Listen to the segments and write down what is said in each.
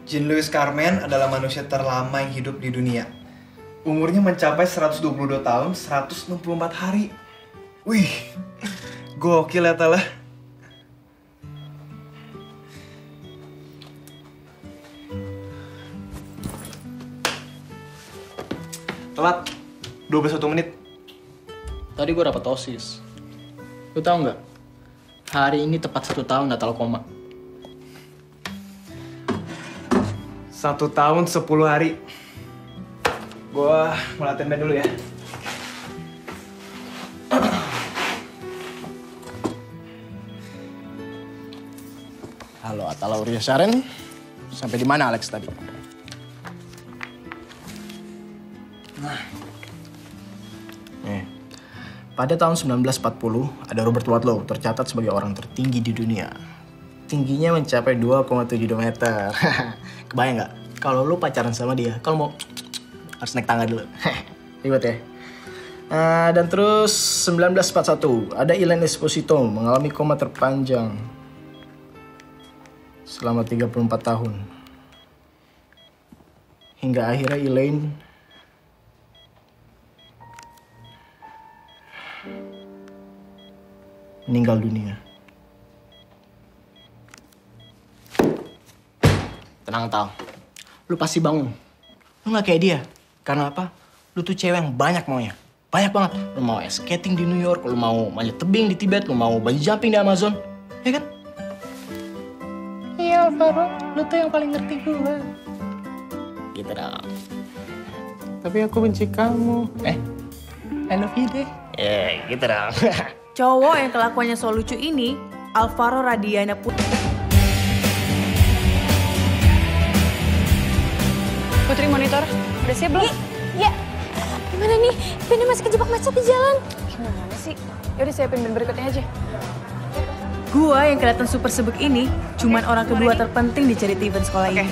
Jean-Louis Carmen adalah manusia terlama yang hidup di dunia. Umurnya mencapai 122 tahun, 164 hari. Wih, gokil ya Tala. Telat, 21 menit. Tadi gue dapat OSIS. Lu tau nggak? Hari ini tepat 1 tahun Natal koma. 1 tahun 10 hari. Gua mau latihan band dulu ya. Halo, Atala Uria Sharen. Sampai di mana Alex tadi? Nah. Nih. Pada tahun 1940, ada Robert Wadlow tercatat sebagai orang tertinggi di dunia. Tingginya mencapai 2,72 meter. Kebayang nggak? Kalau lu pacaran sama dia, kalau mau harus naik tangga dulu. Ribet ya. Dan terus 1941, ada Elaine Esposito mengalami koma terpanjang selama 34 tahun. Hingga akhirnya Elaine meninggal dunia. Tenang, Tal. Lu pasti bangun. Lu gak kayak dia. Karena apa? Lu tuh cewek yang banyak maunya. Banyak banget. Lu mau ice skating di New York, lu mau manjat tebing di Tibet, lu mau bungee jumping di Amazon. Ya kan? Iya, Alvaro. Lu tuh yang paling ngerti gue. Gitu dong. Tapi aku benci kamu. I love you deh. Gitu dong. Cowok yang kelakuannya so lucu ini, Alvaro Radiana Putri monitor, udah siap belum? Iya. Gimana nih? Bandnya masih kejebak macet di jalan. Gimana sih? Yaudah siapin band berikutnya aja. Gua yang kelihatan super sibuk ini, cuman orang kedua terpenting di charity event sekolah ini.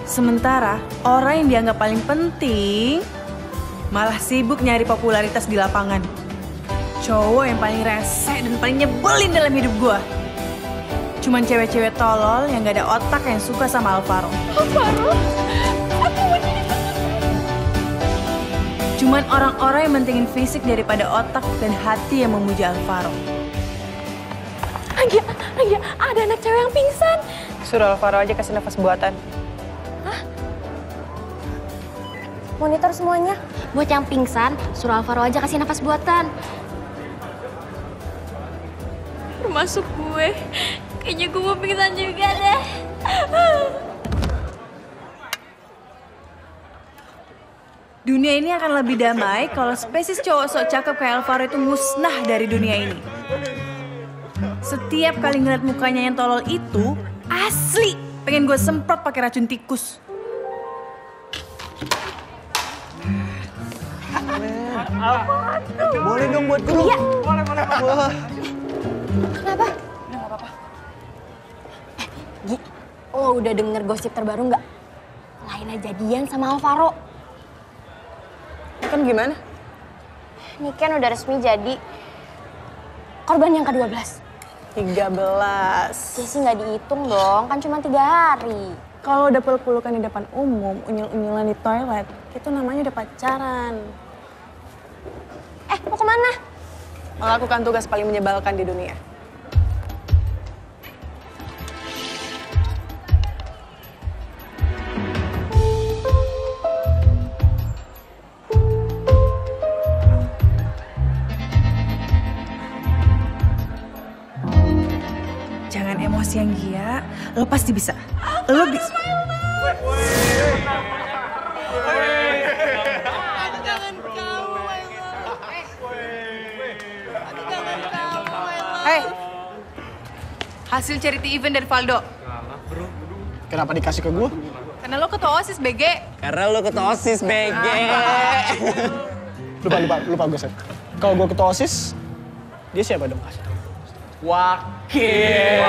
Sementara orang yang dianggap paling penting malah sibuk nyari popularitas di lapangan. Cowok yang paling rese dan paling nyebelin dalam hidup gua. Cuman cewek-cewek tolol yang gak ada otak yang suka sama Alvaro. Alvaro? Cuman orang-orang yang mentingin fisik daripada otak dan hati yang memuja Alvaro. Anggia, ada anak cewek yang pingsan. Suruh Alvaro aja kasih nafas buatan. Hah? Monitor semuanya. Buat yang pingsan, suruh Alvaro aja kasih nafas buatan. Termasuk gue. Kayaknya gue mau pingsan juga deh. Dunia ini akan lebih damai kalau spesies cowok sok cakep kayak Alvaro itu musnah dari dunia ini. Setiap kali ngeliat mukanya yang tolol itu, asli pengen gue semprot pakai racun tikus. Boleh dong buat guru? Iya. Boleh. Wah. Kenapa? Udah gak apa-apa. Gi, lo udah denger gosip terbaru nggak? Laila jadian sama Alvaro. Kan gimana? Niken udah resmi jadi korban yang ke-12. 13. Jessy nggak dihitung dong, kan cuma 3 hari. Kalau udah peluk-pelukan di depan umum, unyil-unyilan di toilet, itu namanya udah pacaran. Mau kemana? Melakukan tugas paling menyebalkan di dunia. Jangan emosi yang Gia, lo pasti bisa. Lo bisa. Hei, hasil charity event dari Valdo. Kenapa dikasih ke gue? Karena lo ketua OSIS, BG. Karena lo ketua OSIS, BG. Lupa gue, Seth. Kalau gue ketua OSIS, dia siapa dong? Wakil.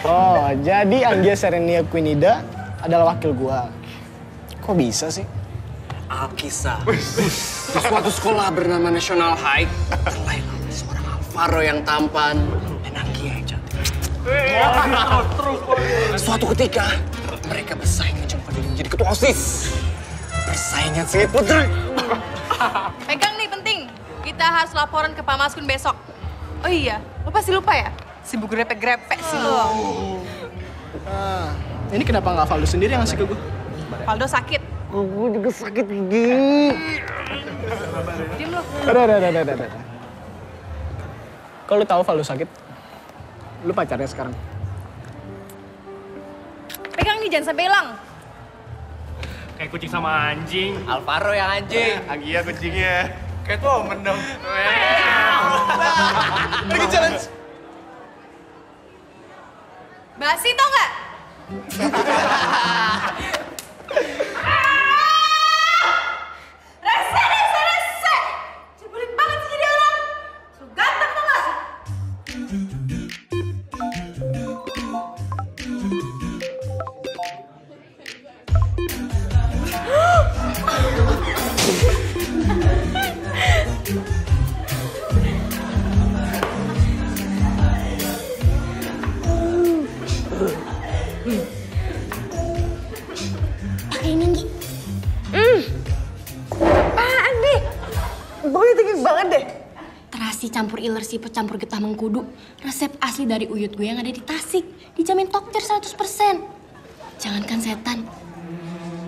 Oh, jadi Anggia Serenia Quinida adalah wakil gua. Kok bisa sih? Alkisah. Di suatu sekolah bernama National High, terlahirlah seorang Alvaro yang tampan dan Anggia yang cantik. Suatu ketika, mereka bersaing mencoba diri menjadi ketua OSIS. Persaingan sengit putri. Pegang nih penting. Kita harus laporan ke Pak Maskun besok. Oh iya, lo pasti lupa ya? Sibuk grepe-grepe sih lo. Ini kenapa nggak Valdo sendiri yang ngasih ke gue? Valdo sakit. Gue juga sakit gigi. Diam lo. Ada. Kalau lu tahu Valdo sakit, lu pacarnya sekarang. Pegang nih, jangan sampai hilang. Kayak kucing sama anjing. Alvaro yang anjing. Agia kucingnya. Kayak Tomen dong. Lagi challenge. Basi tau nggak? Rese! Cebulin banget sih jadi orang. So ganteng tau nggak? Pakai ini, Gi. Apaan deh? Baunya tinggi banget deh. Terasi campur iler siput campur getah mengkudu. Resep asli dari uyut gue yang ada di Tasik. Dijamin toktir 100%. Jangankan setan.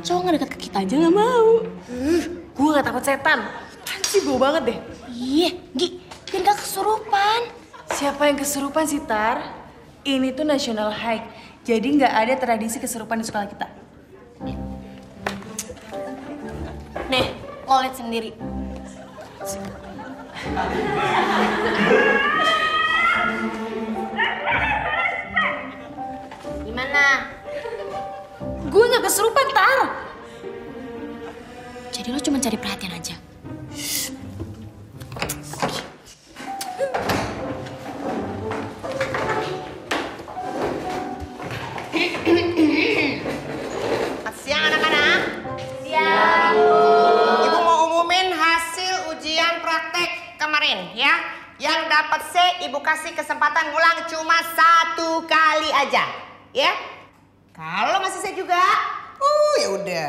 Cowok ngedekat ke kita aja nggak mau. Gue gak takut setan. Apaan sih bau banget deh. Iya, Gi. Biar gak kesurupan. Siapa yang kesurupan sih, Tar? Ini tuh national high. Jadi nggak ada tradisi kesurupan di sekolah kita. Nih, lo liat sendiri. Gimana? Gue nggak kesurupan, Tar. Jadi lo cuma cari perhatian aja. Siang anak-anak. Siang. Ibu mau umumin hasil ujian praktek kemarin ya. Yang dapat C ibu kasih kesempatan ngulang cuma 1 kali aja, ya. Kalau masih C juga, ya udah.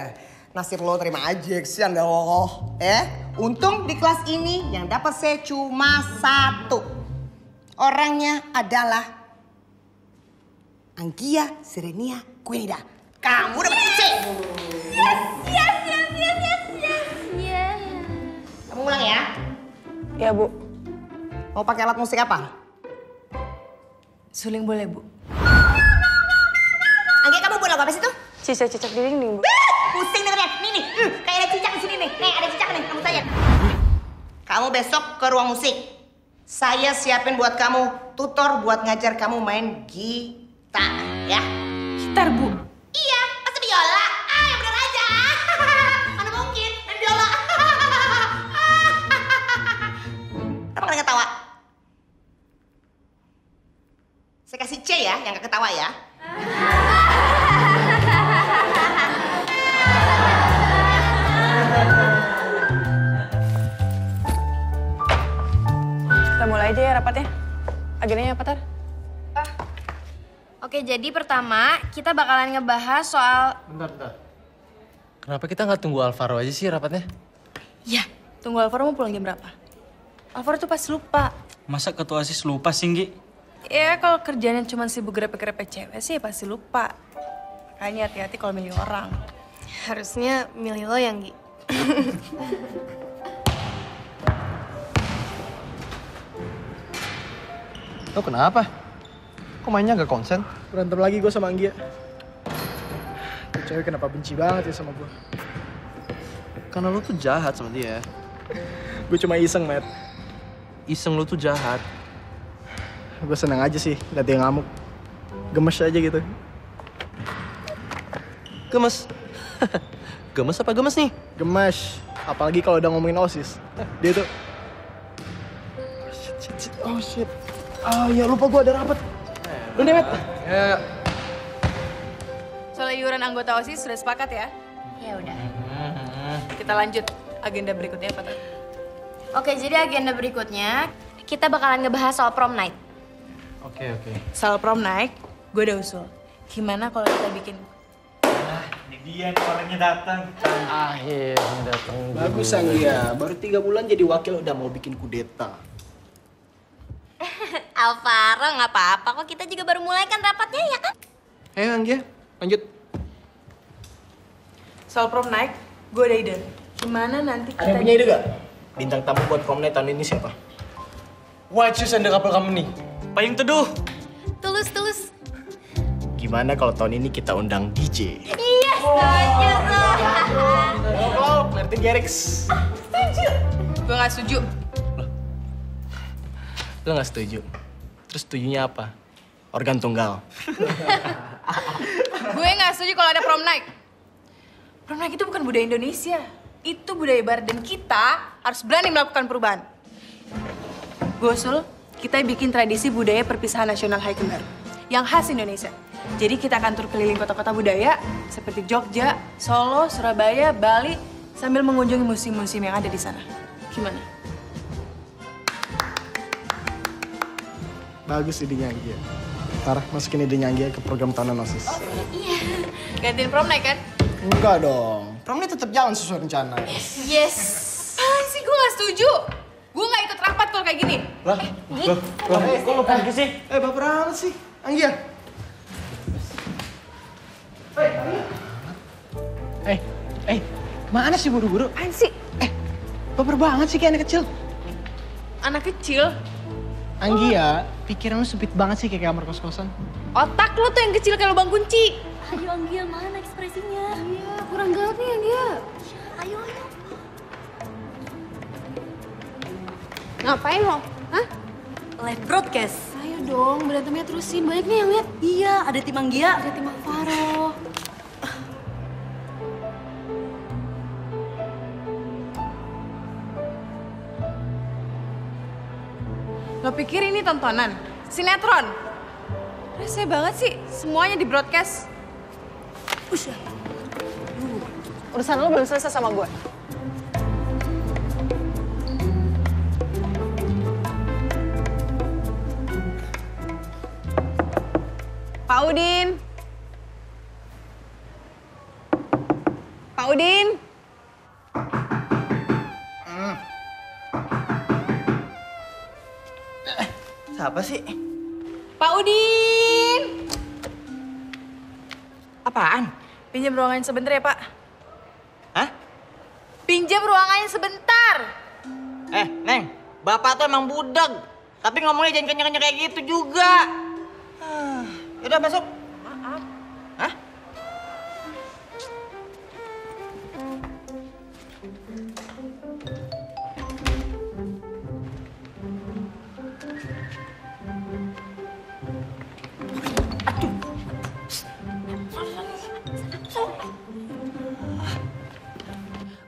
Nasib lo terima aja, kesian dah lo. Untung di kelas ini yang dapat C cuma 1. Orangnya adalah Anggia Serenia Quinida. Kamu dapat C. Yes. Kamu ulang ya. Ya, Bu. Mau pakai alat musik apa? Suling boleh, Bu. Anggia, kamu buat lagu apa sih tuh? Cicak-cicak di dinding, Bu. Pusing dengernya. Nih. Kayak ada cicak di sini nih. Nih, ada cicak nih. Kamu saya. Kamu besok ke ruang musik. Saya siapin buat kamu tutor buat ngajar kamu main gitar, ya. Gitar, Bu. Iya, masa biola? Yang bener aja. Mana mungkin main biola. Kenapa kalian ketawa? Saya kasih C ya, yang gak ketawa ya. Kita mulai aja ya rapatnya. Agendanya apa, Tar? Oke, jadi pertama kita bakalan ngebahas soal... Bentar. Kenapa kita nggak tunggu Alvaro aja sih rapatnya? Ya, tunggu Alvaro mau pulang jam berapa? Alvaro tuh pasti lupa. Masa ketua OSIS lupa sih, Nggi? Ya, kalau kerjanya cuma sibuk grepe-grepe cewek sih pasti lupa. Makanya hati-hati kalau milih orang. Harusnya milih lo yang, Gi. Lo kenapa? Kok mainnya gak konsen? Berantem lagi gue sama Anggia. Tuh cewek kenapa benci banget ya sama gue? Karena lu tuh jahat sama dia. Gue cuma iseng, Matt. Iseng lu tuh jahat. Gue seneng aja sih liat dia ngamuk. Gemes aja gitu. Gemes. Gemes apa gemes nih? Gemes. Apalagi kalau udah ngomongin OSIS. Dia tuh... Oh shit. Ah ya lupa gue ada rapat. Lu nih, Matt. Ya. Soal iuran anggota OSIS sudah sepakat ya? Ya udah. Kita lanjut agenda berikutnya apa tuh? Oke, jadi agenda berikutnya kita bakalan ngebahas soal prom night. Oke. Soal prom night, gue udah usul. Gimana kalau kita bikin... Ini dia nih orangnya datang. Akhirnya datang. Bagus Anggia, baru 3 bulan jadi wakil udah mau bikin kudeta. Alvaro, nggak apa-apa kok, kita juga baru mulai kan rapatnya ya kan? Ayo Anggia, lanjut. Soal prom night, gue ada ide. Gimana nanti kita... Ada yang punya ide gak? Bintang tamu buat prom night tahun ini siapa? White shoes and the couple kamu nih. Payung teduh. Tulus. Gimana kalau tahun ini kita undang DJ? Iya, setuju tuh. Halo, Martin Garrix. Gue gak setuju. Lo gak setuju? Terus setujunya apa? Organ tunggal. Gue gak setuju kalau ada prom night. Prom night itu bukan budaya Indonesia. Itu budaya barat dan kita harus berani melakukan perubahan. Gue usul, kita bikin tradisi budaya perpisahan nasional hari kembar yang khas Indonesia. Jadi kita akan tur keliling kota-kota budaya seperti Jogja, Solo, Surabaya, Bali sambil mengunjungi museum-museum yang ada di sana. Gimana? Bagus idenya Anggia. Ntar masukin idenya Anggia ke program tahunan OSIS. Iya. Gantiin prom night kan? Enggak dong. Prom night tetap jalan sesuai rencana. Yes. Apaan sih? Gue gak setuju. Gue gak ikut rapat kalau kayak gini. Lah, Kok lo pergi sih? baper amat sih. Anggia. Mana sih buru-buru? Apaan sih? Baper banget sih kayak anak kecil. Anak kecil? Anggia, pikiran lu sempit banget sih kayak kamar kos-kosan. Otak lu tuh yang kecil kayak lubang kunci. Ayo Anggia, mana ekspresinya? Iya, kurang gawat nih Anggia. Ayo. Ngapain lo? Hah? Live broadcast. Ayo dong, berantemnya terusin. Banyak nih yang lihat. Iya, ada tim Anggia, ada tim Alvaro. Lo pikir ini tontonan? Sinetron? Rese banget sih, semuanya di broadcast. Urusan lo belum selesai sama gue. Pak Udin. Pak Udin. Siapa sih? Pak Udin. Apaan? Pinjam ruangannya sebentar ya, Pak. Hah? Pinjam ruangannya sebentar. Neng, bapak tuh emang budak. Tapi ngomongnya jangan kenyang-kenyang kayak gitu juga. Yaudah masuk. Maaf. Hah?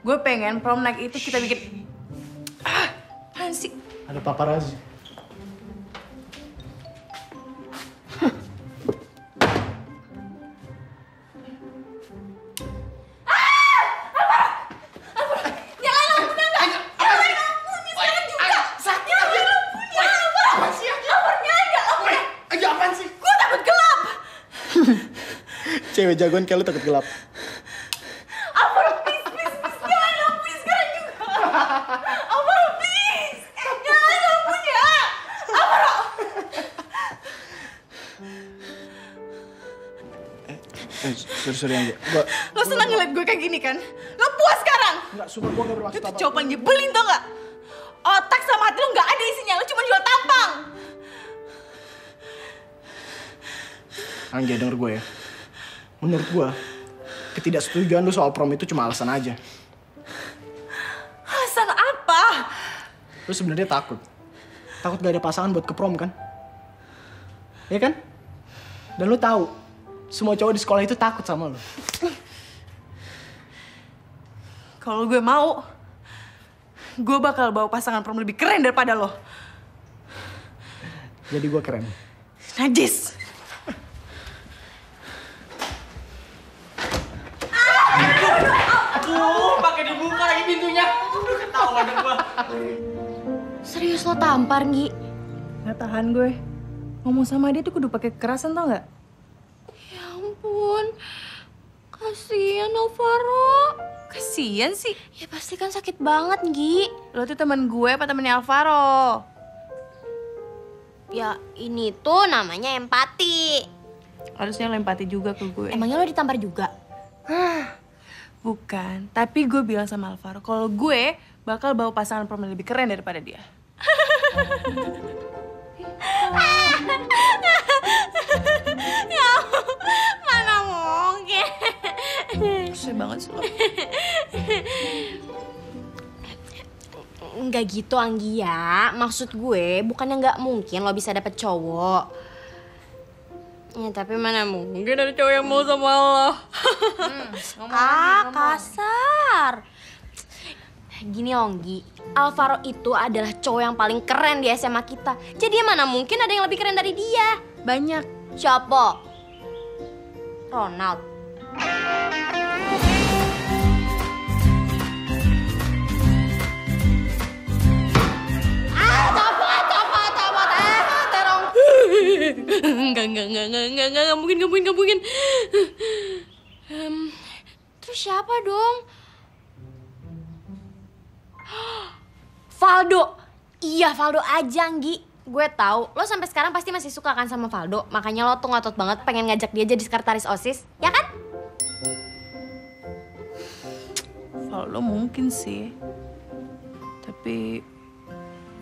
Gue pengen prom night itu kita bikin... apaan sih? Ada paparazzi. Cewek jagoan kayak lu takut gelap. Alvaro, please, nyalain lampunya sekarang juga. Alvaro, please, nyalain lampunya. Alvaro. Sorry Anggia. Lo senang ngeliat gue kayak gini kan? Lo puas sekarang? Enggak, sumpah gue gak bermaksud Itu apa. jawaban nyebelin tau gak? Otak sama hati lo gak ada isinya, lo cuma jual tampang. Anggia, denger gue ya. Menurut gue, ketidaksetujuan lu soal prom itu cuma alasan aja. Alasan apa? Lu sebenarnya takut. Takut gak ada pasangan buat ke prom kan? Ya kan? Dan lu tahu, semua cowok di sekolah itu takut sama lu. Kalau gue mau, gue bakal bawa pasangan prom lebih keren daripada lo. Jadi gue keren. Najis. Pakai dibuka lagi pintunya. Udah ketawa dong gua. Serius lo tampar, Nggi? Gak tahan gue. ngomong sama dia tuh kudu pakai kekerasan tau nggak? Ya ampun, kasihan Alvaro. Kasian sih. Ya pasti kan sakit banget, Gi. Lo tuh teman gue apa temennya Alvaro? Ya ini tuh namanya empati. Harusnya lo empati juga ke gue. Emangnya lo ditampar juga? Bukan, tapi gue bilang sama Alvaro kalau gue bakal bawa pasangan perempuan lebih keren daripada dia. Ya mana mungkin. Susah banget sih lo. Enggak gitu Anggi ya. Maksud gue bukannya nggak mungkin lo bisa dapet cowok. Ya tapi mana mungkin ada cowok yang mau sama lo. Kasar. Gini Onggi, Alvaro itu adalah cowok yang paling keren di SMA kita. Jadi mana mungkin ada yang lebih keren dari dia. Banyak. Siapa? Ronald. Enggak mungkin. Terus siapa dong? Valdo. Iya, Valdo aja, Anggi. Gue tahu lo sampai sekarang pasti masih suka kan sama Valdo. Makanya lo tuh ngotot banget pengen ngajak dia jadi sekretaris OSIS, ya kan? Valdo mungkin sih. Tapi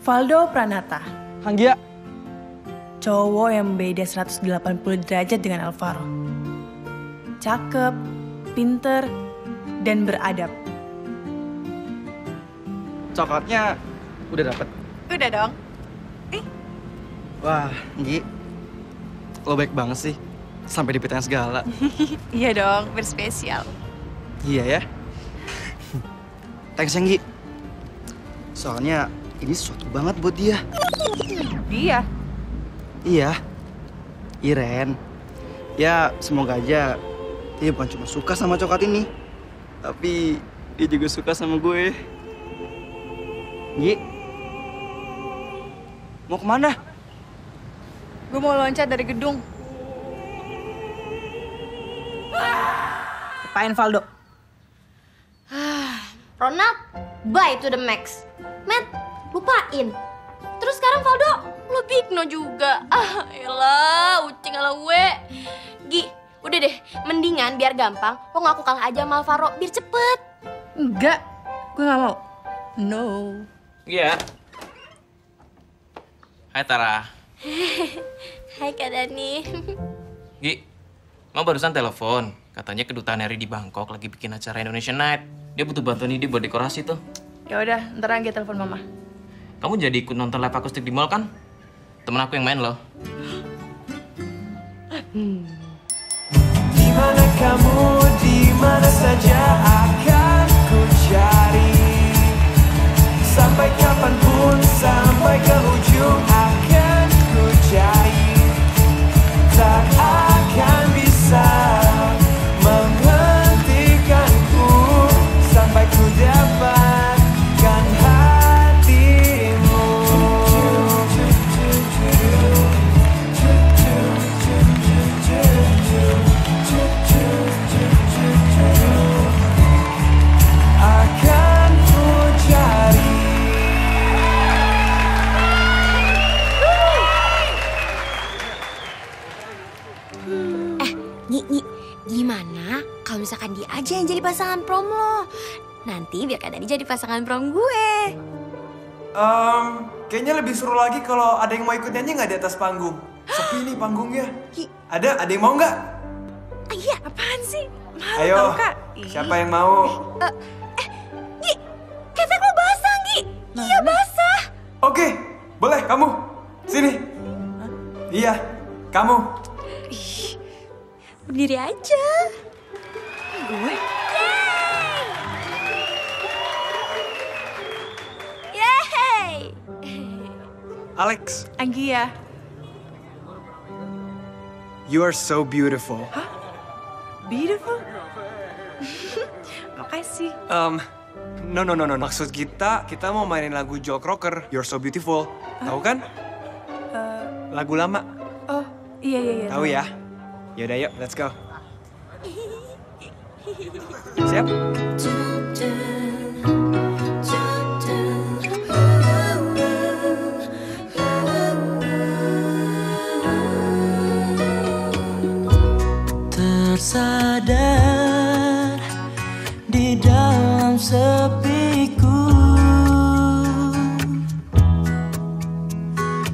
Valdo Pranata. Anggia. Cowok yang beda 180 derajat dengan Alvaro. Cakep, pinter, dan beradab. Coklatnya udah dapet? Udah dong. Wah, Gi. Lo baik banget sih. Sampai dipitanya segala. Iya dong, berspesial. Iya ya. Thanks ya, Gi. Soalnya ini sesuatu banget buat dia. Dia? Iya. Iren. Ya, semoga aja dia bukan cuma suka sama coklat ini. Tapi dia juga suka sama gue. Gi. Mau kemana? Gue mau loncat dari gedung. Apain Valdo? Ronald, bye to the max. Matt, lupain. Terus sekarang Valdo, lo bigno juga. Elah, ucing ala gue. Gi, udah deh, mendingan biar gampang lo ngaku kalah aja sama Alvaro, biar cepet. Enggak, gue gak mau. No. Iya. Hai Tara. Hai Kak Dani. Gi, mau barusan telepon. Katanya kedutaan RI di Bangkok lagi bikin acara Indonesian Night. Dia butuh bantuan ide buat dekorasi tuh. Ya udah, ntar aja telepon mama. Kamu jadi ikut nonton live akustik di mall kan? Temen aku yang main loh. Dimana kamu, dimana saja akan ku cari. Sampai kapanpun, sampai ke ujung akan ku cari. Tak akan bisa menghentikanku sampai ku dapatkan hatimu. Akan ku cari. Gimana kalau misalkan dia aja yang jadi pasangan prom lo? Nanti biar Kak Dani jadi pasangan prom gue. Kayaknya lebih seru lagi kalau ada yang mau ikut nyanyi nggak di atas panggung. Sepi nih panggungnya. Ada yang mau nggak? Iya, apaan sih? Malu Ayo, tau, Kak. siapa yang mau? Gi, ketek lo basah, Gi. Iya, basah. Oke, boleh kamu. Sini. Iya, kamu. Berdiri aja. Gue? Yeay. Alex, Anggia. you are so beautiful. Beautiful. Makasih. No. Maksud kita mau mainin lagu Joe Crocker, You're So Beautiful. Tahu kan? Lagu lama. Oh, iya. Tahu ya? Yaudah yuk, let's go. Siap? Tersadar di dalam sepiku,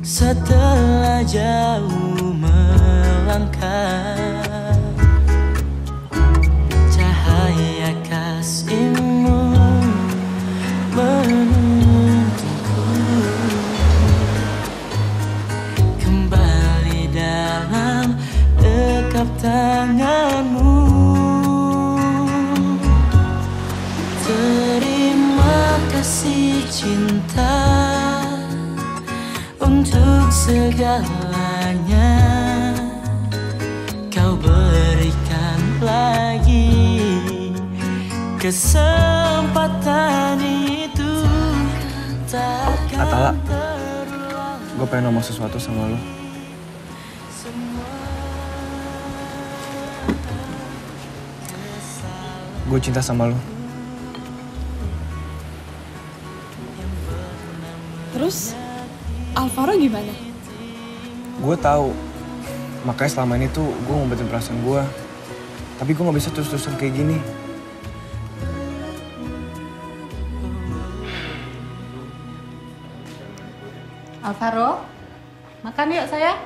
setelah jauh melangkah, cahaya kasihmu menuntunku kembali dalam dekap tanganmu. Terima kasih cinta untuk segalanya kau berikan lagi kesempatan itu takkan Atala, terulang. gue pengen ngomong sesuatu sama lo. Gue cinta sama lo. Terus, Alvaro gimana? Gue tahu, makanya selama ini tuh gue ngumpetin perasaan gue. Tapi gue gak bisa terus-terusan kayak gini. Alvaro, makan yuk sayang.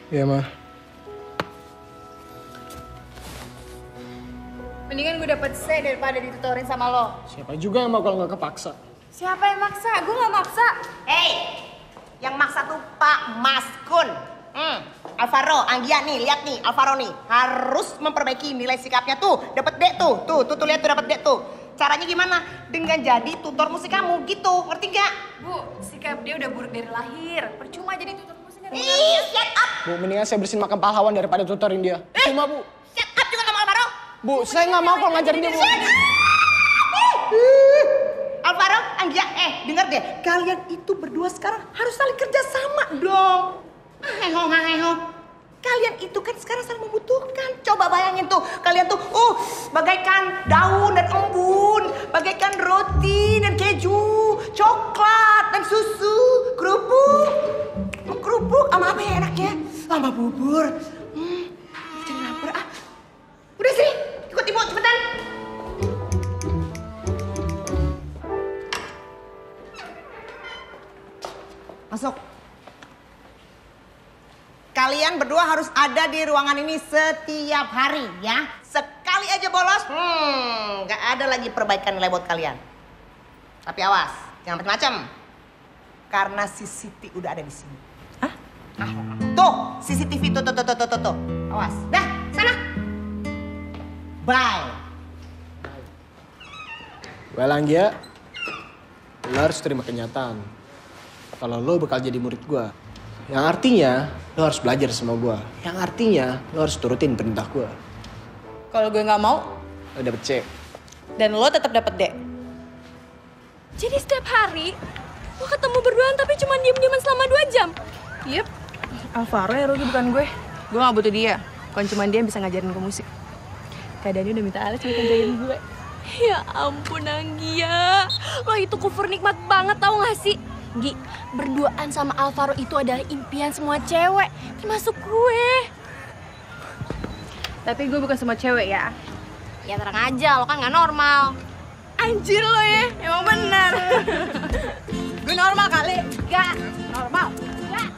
Iya, Ma. Mendingan gue dapet C daripada ditutorin sama lo. Siapa juga yang mau kalau nggak kepaksa? Siapa yang maksa? Gue gak maksa. Hei, yang maksa tuh Pak Maskun. Alvaro, Anggia nih, lihat nih, Alvaro nih harus memperbaiki nilai sikapnya tuh. Dapat D tuh, tuh lihat tuh dapat D tuh. Caranya gimana? Dengan jadi tutor musik kamu gitu, ngerti gak? Bu, sikap dia udah buruk dari lahir. Percuma jadi tutor musiknya. Ih, shut up! Bu, mendingan saya bersihin makam pahlawan daripada tutorin dia. Cuma, Bu. Shut up juga sama Alvaro! Bu, saya nggak mau kalau ngajarin dia, Bu. Alvaro, Anggia, denger deh. Kalian itu berdua sekarang harus saling kerja sama dong. Heho. Kalian itu kan sekarang saling membutuhkan. Coba bayangin tuh, kalian tuh, bagaikan daun dan embun, bagaikan roti dan keju, coklat dan susu, kerupuk, sama apa ya enaknya? Sama bubur. Jangan lapar ah. Udah sini, ikut ibu cepetan. Masuk. Kalian berdua harus ada di ruangan ini setiap hari ya. Sekali aja bolos, nggak ada lagi perbaikan nilai buat kalian. Tapi awas, jangan macam-macam. Karena CCTV udah ada di sini. Hah? Tuh, CCTV tuh. Awas. Dah, sana. Bye. Well, Anggia, lo harus terima kenyataan. Kalau lo bakal jadi murid gue. Yang artinya, lo harus belajar sama gue. Yang artinya, lo harus turutin perintah gue. Kalau gue nggak mau, Lo dapet C. dan lo tetap dapet D. Jadi setiap hari lo ketemu berduaan tapi cuma diem-dieman selama 2 jam. Yep, Alvaro ya rugi bukan gue. Gue gak butuh dia, bukan cuma dia yang bisa ngajarin gue musik. Keadaannya udah minta Alex buat ngajarin gue. Ya ampun Anggia, lo itu kufur nikmat banget tau gak sih? Gi, berduaan sama Alvaro itu adalah impian semua cewek, termasuk gue. Tapi gue bukan semua cewek ya. Ya terang aja, lo kan gak normal. Anjir lo ya, emang benar. Gue normal kali. Gak normal. Gak.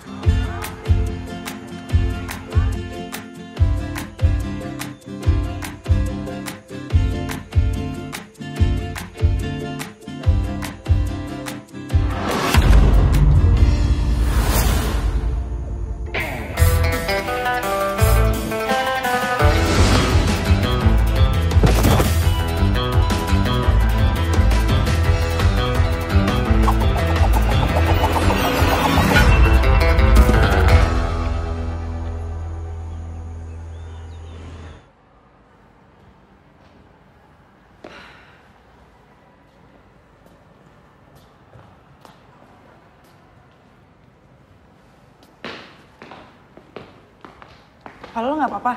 Kalau lo nggak apa-apa?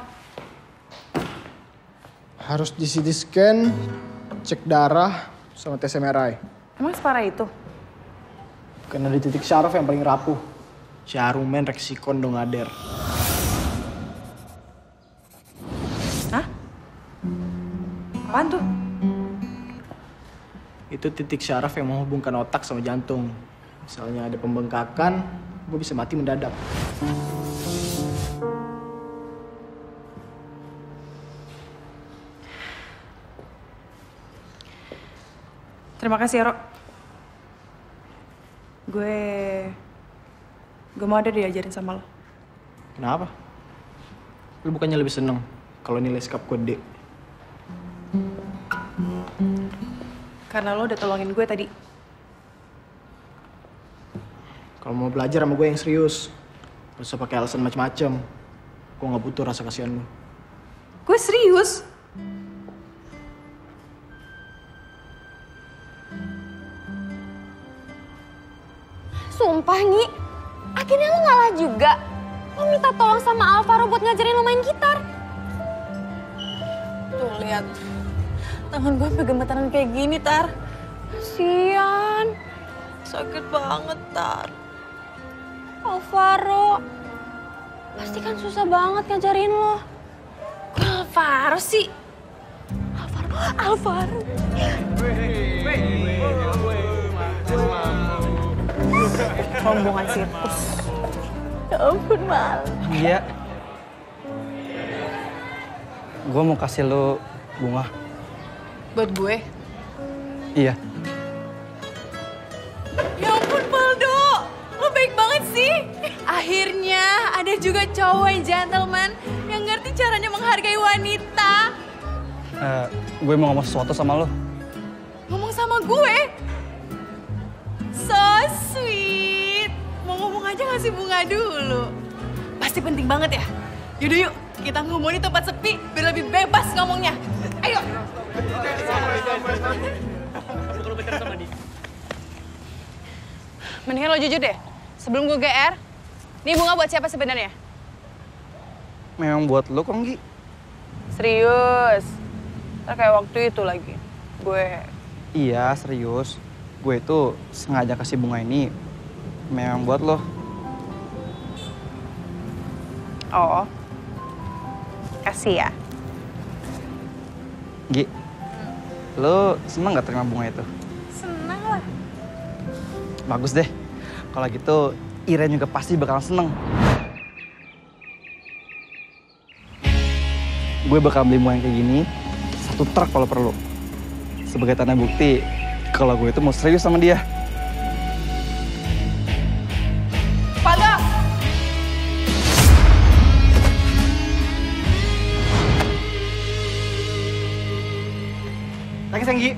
Harus di CT scan, cek darah, sama tes MRI. Emang separah itu? Karena di titik syaraf yang paling rapuh. Syarumen reksikon dong ader. Hah? Apaan tuh? Itu titik syaraf yang menghubungkan otak sama jantung. Misalnya ada pembengkakan, gue bisa mati mendadak. Terima kasih ya, Rok. Gue mau ada diajarin sama lo. Kenapa? Lu bukannya lebih seneng kalau nilai skap gue D? Karena lo udah tolongin gue tadi. Kalau mau belajar sama gue yang serius, gak usah pakai alasan macem-macem. Gue gak butuh rasa kasihan lu. Gue serius. Sumpah, Ngi. Akhirnya lo ngalah juga. Lo minta tolong sama Alvaro buat ngajarin lo main gitar. Tuh, lihat. Tangan gue sampai gemetaran kayak gini, Tar. Kasian. Sakit banget, Tar. Alvaro. Pasti kan susah banget ngajarin lo. Alvaro sih. Alvaro. Rombongan sirkus. Ya ampun, Mal. Iya. Gue mau kasih lo bunga. Buat gue? Iya. Ya ampun, Valdo. Lo baik banget sih. Akhirnya ada juga cowok yang gentleman yang ngerti caranya menghargai wanita. Gue mau ngomong sesuatu sama lo. Ngomong sama gue? So sweet. Mau ngomong aja ngasih bunga dulu. Pasti penting banget ya? Yaudah yuk, kita ngomong di tempat sepi biar lebih bebas ngomongnya. Ayo. Mendingan lo jujur deh. Sebelum gue GR, ini bunga buat siapa sebenarnya? Memang buat lo kok, Nggi? Serius. Ntar kayak waktu itu lagi. Gue... Iya, serius. Gue itu sengaja kasih bunga ini memang buat lo. Oh. Kasih ya. Nggi, lo seneng gak terima bunga itu? Senang lah. Bagus deh. Kalau gitu, Iren juga pasti bakal seneng. Gue bakal beli bunga yang kayak gini, 1 truk kalau perlu. Sebagai tanda bukti kalau gue itu mau serius sama dia. Valdo! Thanks, Nggi.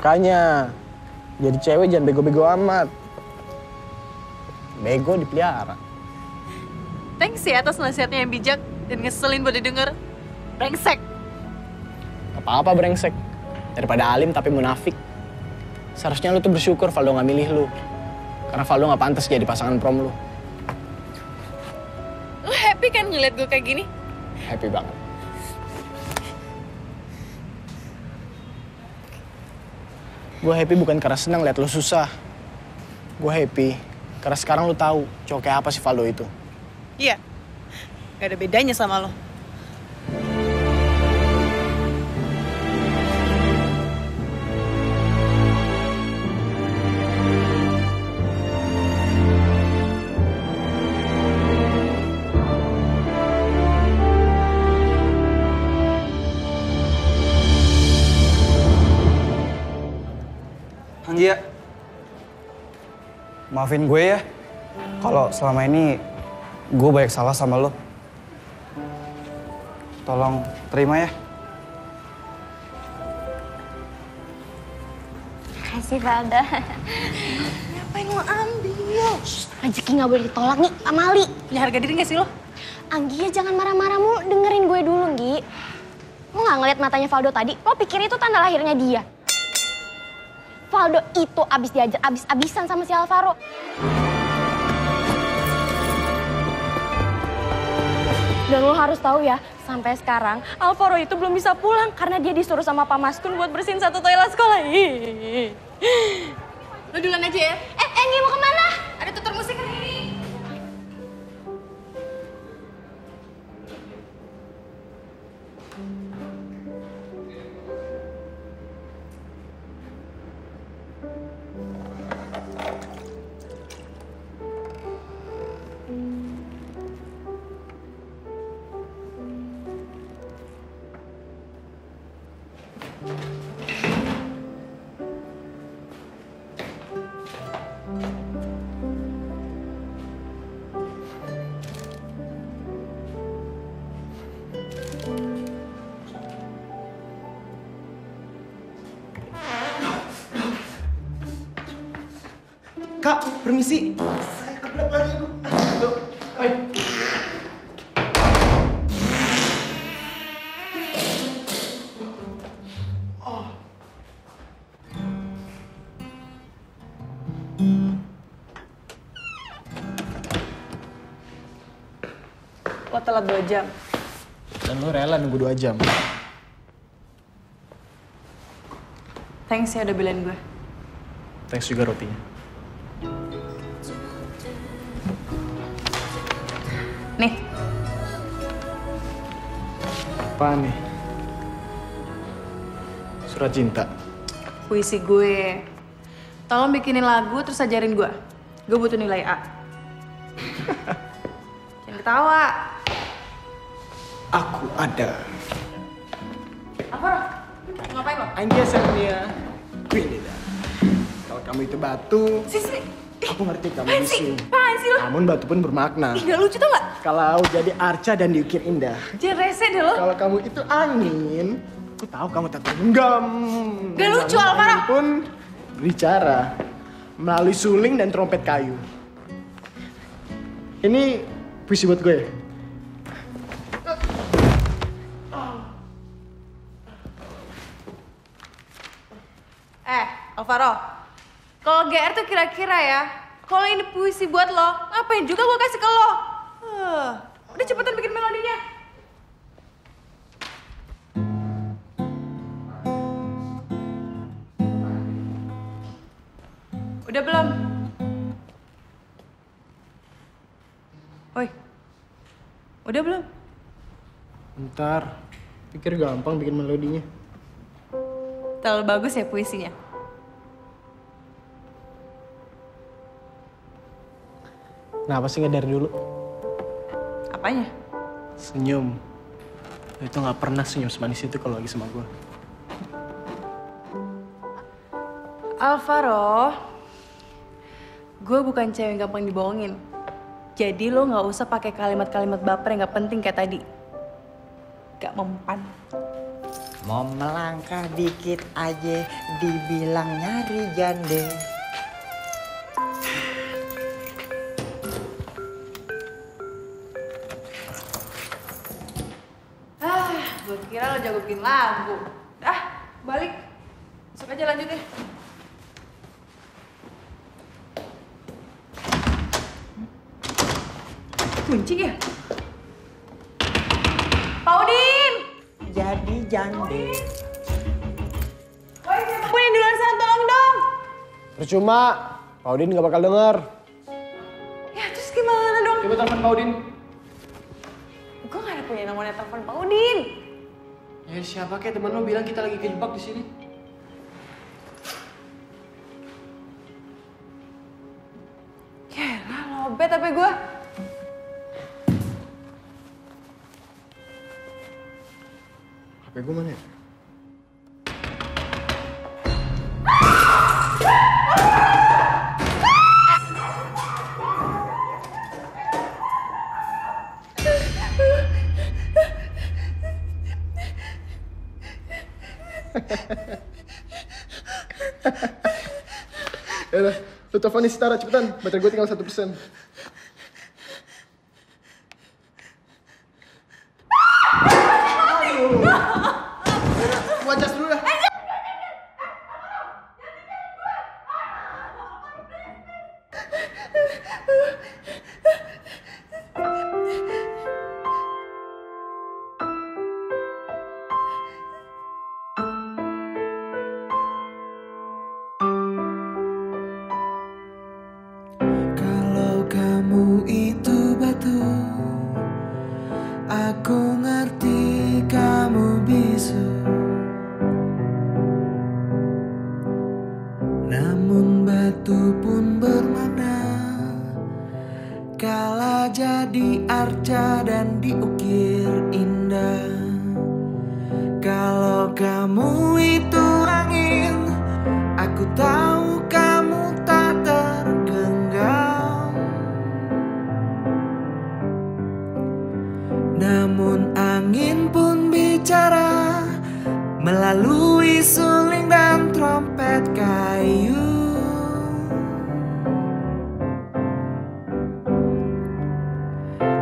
Makanya, jadi cewek jangan bego-bego amat. Bego dipelihara. Thanks ya atas nasihatnya yang bijak dan ngeselin buat didengar. Brengsek. Apa-apa brengsek. Daripada alim tapi munafik. Seharusnya lu tuh bersyukur Valdo gak milih lu. Karena Valdo gak pantas jadi pasangan prom lu. Lo happy kan ngeliat gue kayak gini? Happy banget. Gue happy bukan karena senang liat lu susah. Gue happy karena sekarang lu tahu cowok kayak apa sih Valdo itu. Iya. Gak ada bedanya sama lo. Anggi ya, maafin gue ya kalau selama ini gue banyak salah sama lo. Tolong terima ya. Makasih, Valdo. Ngapain lo ambil? Rezeki nggak boleh ditolak nih, Amali. Punya harga diri nggak sih lo? Anggi, jangan marah-marah mulu. Dengerin gue dulu, Nggi. Lo nggak ngeliat matanya Valdo tadi? Lo pikir itu tanda lahirnya dia? Valdo itu abis diajar abis-abisan sama si Alvaro. Dan lo harus tahu ya, sampai sekarang Alvaro itu belum bisa pulang karena dia disuruh sama Pak Maskun buat bersihin satu toilet sekolah. Lo duluan aja ya. Nggi mau kemana? Ada tutor musik hari ini. Kak, permisi. Saya kebelet lagi. Lo telat 2 jam. Dan lo rela nunggu 2 jam. Thanks ya udah belain gue. Thanks juga rotinya. Nih. Apaan nih? Surat cinta. Puisi gue. Tolong bikinin lagu terus ajarin gue. Gue butuh nilai A. Jangan ketawa. Aku ada. Apa? Ngapain lo? Anjir Sarnia. Queen dah. Kalau kamu itu batu, Sisi. aku ngerti kamu Apaan sih? bisu. Apaan sih lo? Namun batu pun bermakna. Ih, gak lucu tau gak? Kalau jadi arca dan diukir indah. Jangan rese deh lo. Kalau kamu itu angin, aku tahu kamu tak tergenggam. Gak lucu, Alvaro. Angin pun berbicara melalui suling dan trompet kayu. Ini puisi buat gue. Alvaro, kalau GR tuh kira-kira ya, kalau ini puisi buat lo, ngapain juga gue kasih ke lo? Udah cepetan bikin melodinya. Udah belum? Oi, udah belum? Bentar, pikir gampang bikin melodinya. Terlalu bagus ya puisinya? Kenapa sih nggak dari dulu? Apanya? Senyum. Lo itu nggak pernah senyum semanis itu kalau lagi sama gue. Alvaro, gue bukan cewek yang gampang dibohongin. Jadi lo nggak usah pakai kalimat-kalimat baper yang nggak penting kayak tadi. Gak mempan. Mau melangkah dikit aja dibilang nyari jande. Gue kira lo jago bikin lagu. Balik. Masuk aja lanjut deh. Kunci ya? Pak Udin! Jadi jande. Woi, siapapun yang di luar sana tolong dong! Percuma, Pak Udin nggak bakal denger. Ya terus gimana dong? Coba telepon Pak Udin. Gue gak ada punya nomornya telepon Pak Udin. Ya siapa kayak temen lo bilang kita lagi kejebak di sini. Yalah, lobet HP gue. HP gue mana ya? Yaudah, lo Gue telepon nih Sitara, cepetan. Baterai gue tinggal 1%. Gua cas dulu dah. Kalau kamu itu batu, aku ngerti kamu bisu. Namun batu pun bermakna kala jadi arca dan diukir indah. Kalau kamu itu angin, aku tahu kamu tak tergenggam. Namun angin pun bicara melalui suling dan trompet kayu.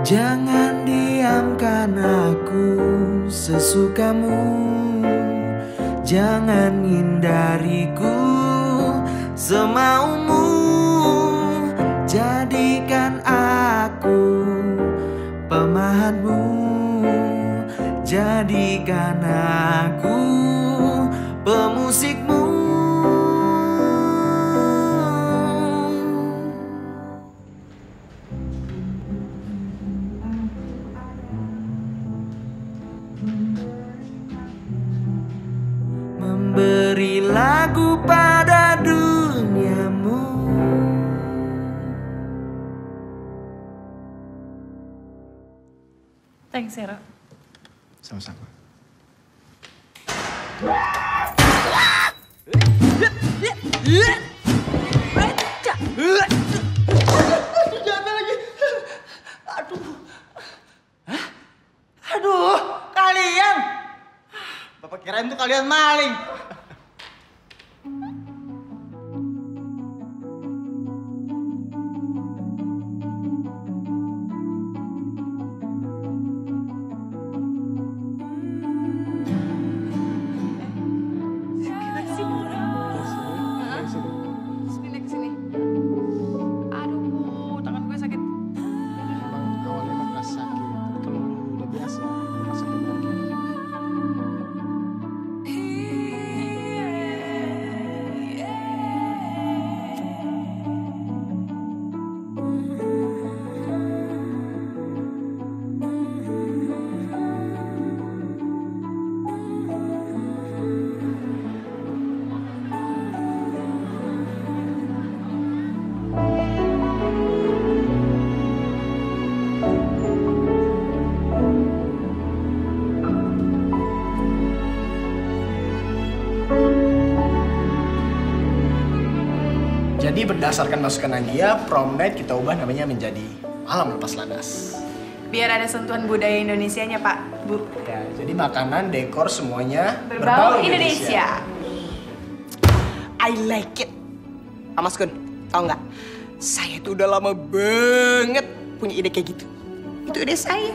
Jangan diamkan aku sesukamu, jangan hindariku semaumu. Jadikan aku pemahatmu, jadikan aku pemusikmu. Memberi lagu pada duniamu. Thanks, Hera. Sama-sama. Jatuh lagi. Aduh. Hah? Aduh, kalian. Bapak kirain tuh kalian maling. Jadi berdasarkan masukan Anggia, prom night kita ubah namanya menjadi malam lepas landas. Biar ada sentuhan budaya Indonesianya, Pak, Bu. Ya, jadi makanan, dekor semuanya Berbau Indonesia. I like it. Mas Kun, tau nggak? Saya tuh udah lama banget punya ide kayak gitu. Itu ide saya.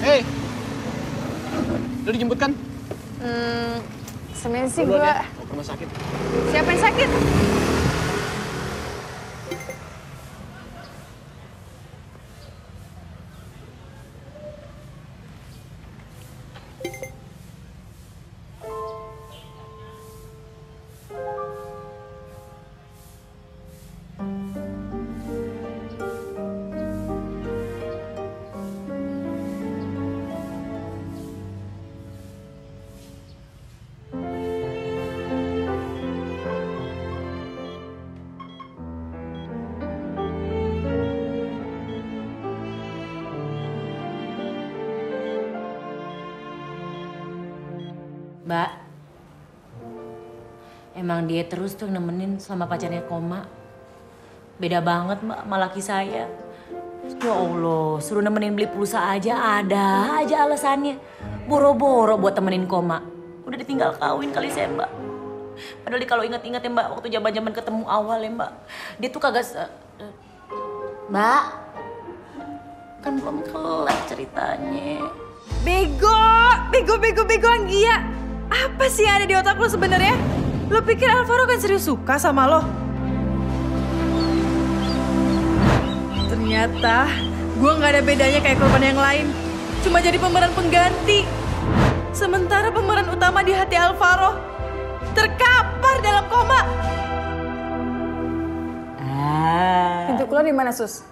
Hei, lu dijemput kan? Sebenarnya sih Duluan gue... ya, mau ke rumah sakit. Siapa yang sakit? Mbak, emang dia terus tuh nemenin selama pacarnya koma. Beda banget Mbak sama laki saya. Ya Allah, suruh nemenin beli pulsa aja ada aja alasannya. Boro-boro buat temenin Koma. Udah ditinggal kawin kali saya Mbak. Padahal kalau ingat-ingat ya Mbak, waktu zaman-zaman ketemu awal ya Mbak. Dia tuh kagak Mbak, kan belum kelar ceritanya. Bego Anggia. Apa sih yang ada di otak lo sebenarnya? Lo pikir Alvaro kan serius suka sama lo? Ternyata gue nggak ada bedanya kayak korban yang lain. Cuma jadi pemeran pengganti. Sementara pemeran utama di hati Alvaro terkapar dalam koma. Pintu keluar di mana, Sus?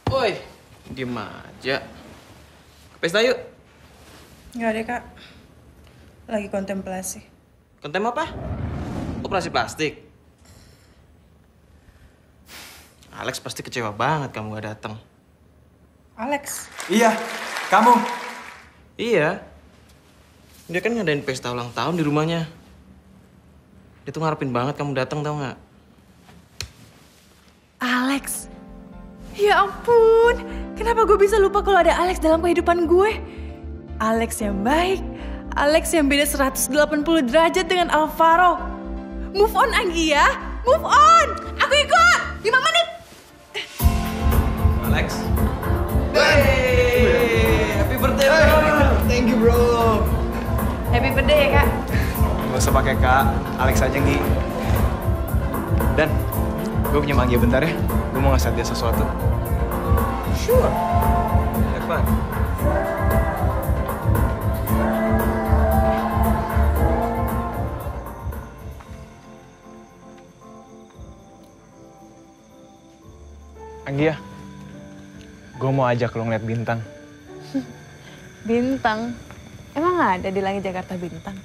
Woi, diem aja. Ke pesta yuk. Nggak deh, Kak. Lagi kontemplasi. Kontem apa? Operasi plastik. Alex pasti kecewa banget kamu gak datang. Alex? Iya, kamu. Iya. Dia kan ngadain pesta ulang tahun di rumahnya. Dia tuh ngarepin banget kamu datang, tau gak? Alex? Ya ampun, kenapa gue bisa lupa kalau ada Alex dalam kehidupan gue? Alex yang baik, Alex yang beda 180 derajat dengan Alvaro. Move on, Anggia, move on! Aku ikut! 5 menit! Alex? Hey, happy birthday, bro! Thank you, bro. Happy birthday ya, Kak. Gak usah pakai Kak, Alex aja, Nggi. Dan, gue punya Anggia bentar ya. Gue mau ngasih dia sesuatu. Sure. Have fun. Anggia, gue mau ajak lo ngeliat bintang. Bintang? Emang ada di langit Jakarta bintang?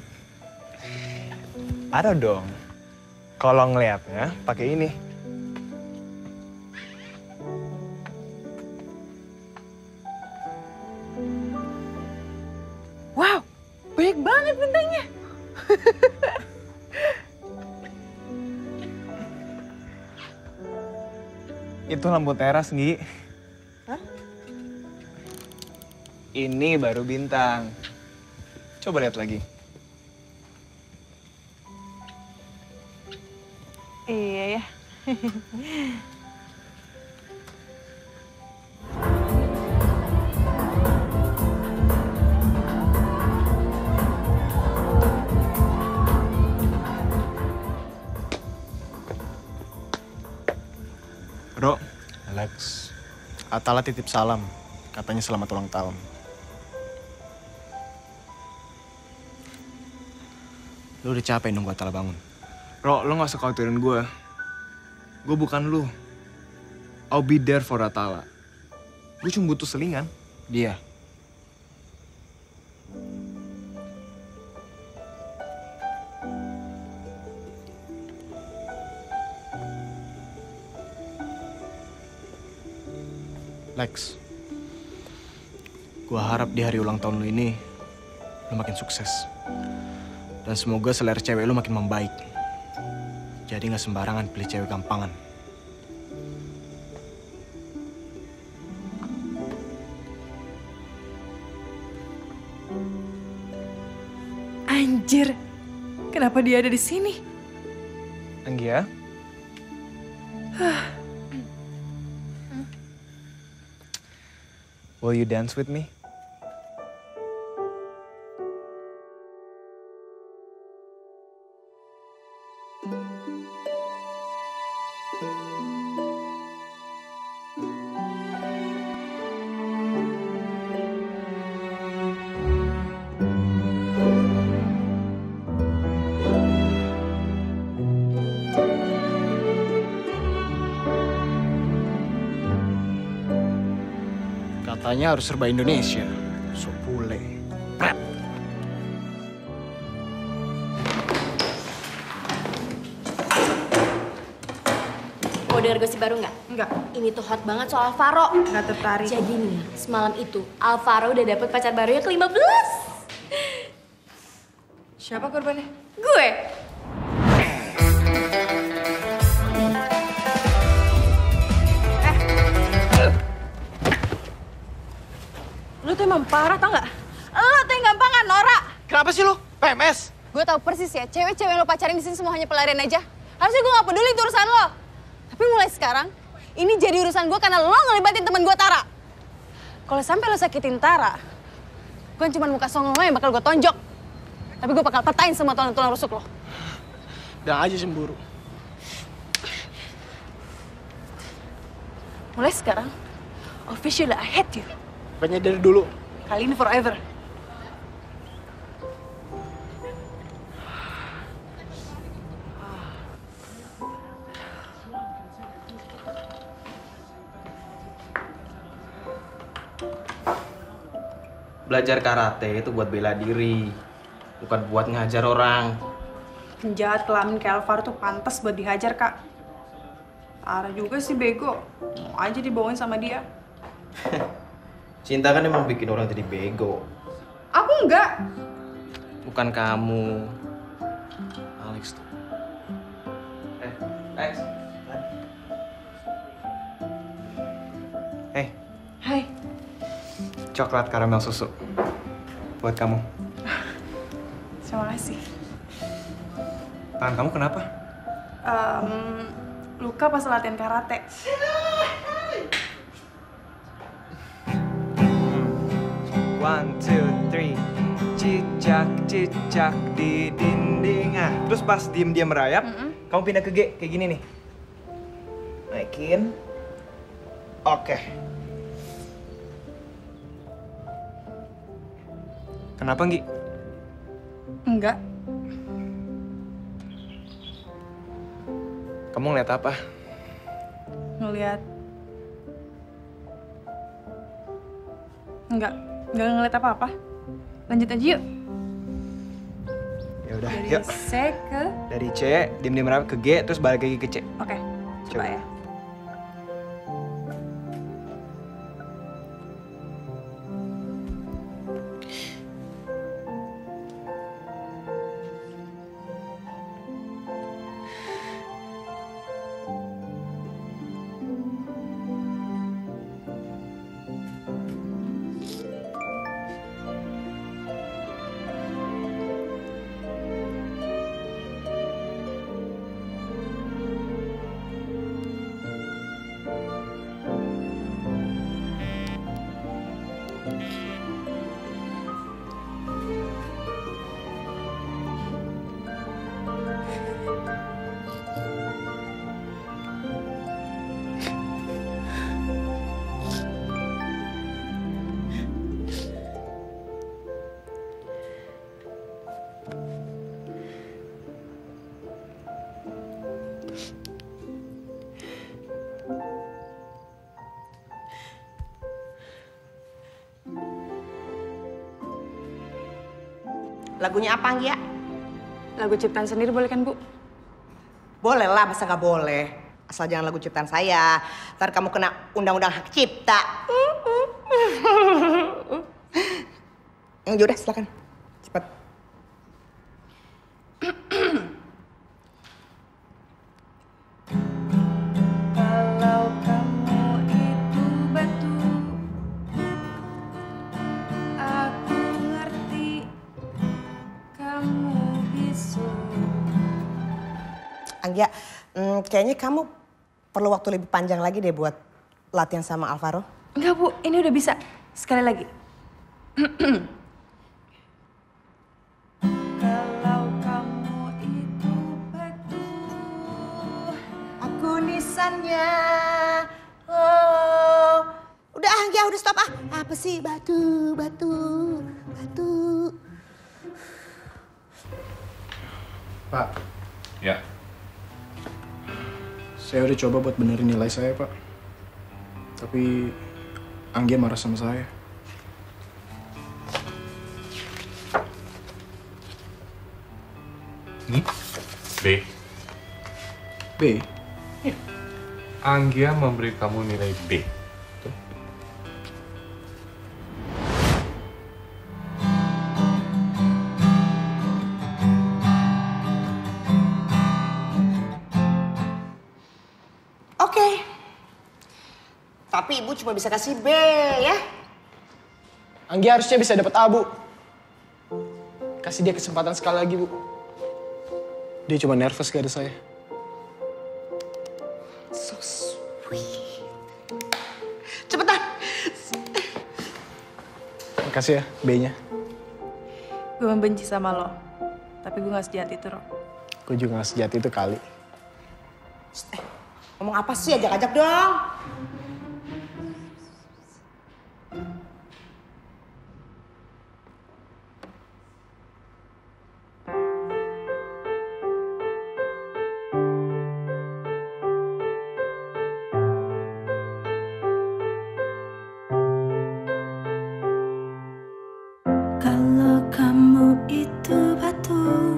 Ada dong. Kalau ngeliatnya pakai ini. Wow, banyak banget bintangnya. Itu lampu teras, Nggi. Hah? Ini baru bintang. Coba lihat lagi. Iya ya. Bro. Alex, Atala titip salam. Katanya selamat ulang tahun. Lu udah capek nunggu Atala bangun? Bro, lo gak usah khawatirin gue. Gue bukan lu. I'll be there for Atala. Gue cuma butuh selingan. Dia. Lex, gua harap di hari ulang tahun lu ini lu makin sukses. Dan semoga selera cewek lu makin membaik. Jadi gak sembarangan pilih cewek gampangan. Anjir, kenapa dia ada di sini? Anggia? Will you dance with me? Katanya harus serba Indonesia. So pule. Prep. Mau denger gosip baru nggak? Enggak. Ini tuh hot banget soal Alvaro. Nggak tertarik. Jadi nih, semalam itu Alvaro udah dapet pacar barunya ke-15. Siapa korbannya? Gue. Parah tau nggak? Lo tuh yang gampangan, Nora. Kenapa sih lu? PMS? Gue tahu persis ya, cewek-cewek yang lo pacarin di sini semua hanya pelarian aja. Harusnya gue gak peduli itu urusan lo. Tapi mulai sekarang, ini jadi urusan gue karena lo ngelibatin teman gue Tara. Kalau sampai lo sakitin Tara, gue cuma muka songong lo yang bakal gue tonjok. Tapi gue bakal patahin semua tulang-tulang rusuk lo. Bilang aja cemburu. Mulai sekarang, officially I hate you. Banyak dari dulu. Kali ini forever. Belajar karate itu buat bela diri, bukan buat ngajar orang. Penjahat kelamin kayak Alvaro tuh pantas buat dihajar, Kak. Tara juga sih bego. Mau aja dibawain sama dia. Cinta kan emang bikin orang jadi bego. Aku enggak. Bukan kamu. Alex tuh. Alex. Hey, Hai. coklat karamel susu. Buat kamu. Terima kasih. Tangan kamu kenapa? Luka pas latihan karate. One, two, three. Cicak di dinding. Ah, terus pas diem-diem merayap, kamu pindah ke G, kayak gini nih. Naikin. Oke. Kenapa, Nggi? Enggak. Kamu ngeliat apa? Ngeliat. Enggak ngeliat apa-apa. Lanjut aja yuk. Ya udah, Dari yuk. C ke... Dari C, diem-diem merayap ke G, terus balik lagi ke C. Oke, coba ya. Lagunya apa, Anggia? Lagu ciptaan sendiri boleh kan, Bu? Boleh lah, masa nggak boleh? Asal jangan lagu ciptaan saya. Ntar kamu kena undang-undang hak cipta. Yaudah, silakan. Cepat. Kalau kamu itu batu, aku ngerti kamu bisu. Anggia, kayaknya kamu perlu waktu lebih panjang lagi deh buat latihan sama Alvaro. Enggak, Bu, ini udah bisa. Sekali lagi. Kalau kamu itu batu, aku nisannya. Oh, udah Anggia, udah stop ah. Apa sih batu, batu, batu. Pak. Ya. Saya udah coba buat benerin nilai saya, Pak. Tapi Anggia marah sama saya. B. B? Iya. Anggia memberi kamu nilai B. Tuh. Oke. Tapi ibu cuma bisa kasih B ya. Anggia harusnya bisa dapat A, Bu. Kasih dia kesempatan sekali lagi, Bu. Dia cuma nervous gak ada saya. So sweet. Cepetan. Makasih ya, B-nya. Gue membenci sama lo. Tapi gue gak sejahat itu, Ro. Gue juga gak sejahat itu kali. Ngomong apa sih? Ajak-ajak dong. Kalau kamu itu batu,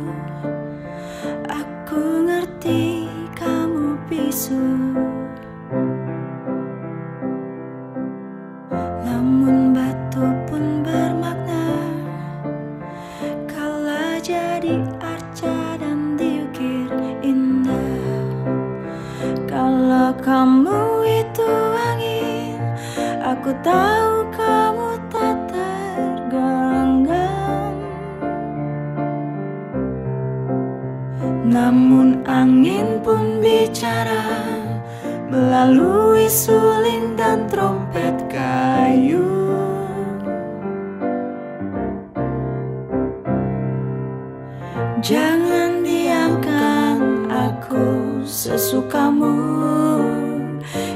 aku ngerti kamu bisu. Namun batu pun bermakna kala jadi arca dan diukir indah. Kalau kamu itu angin, aku tahu kamu tak tergenggam. Namun angin pun bicara melalui suling dan trompet kayu. Jangan diamkan aku sesukamu,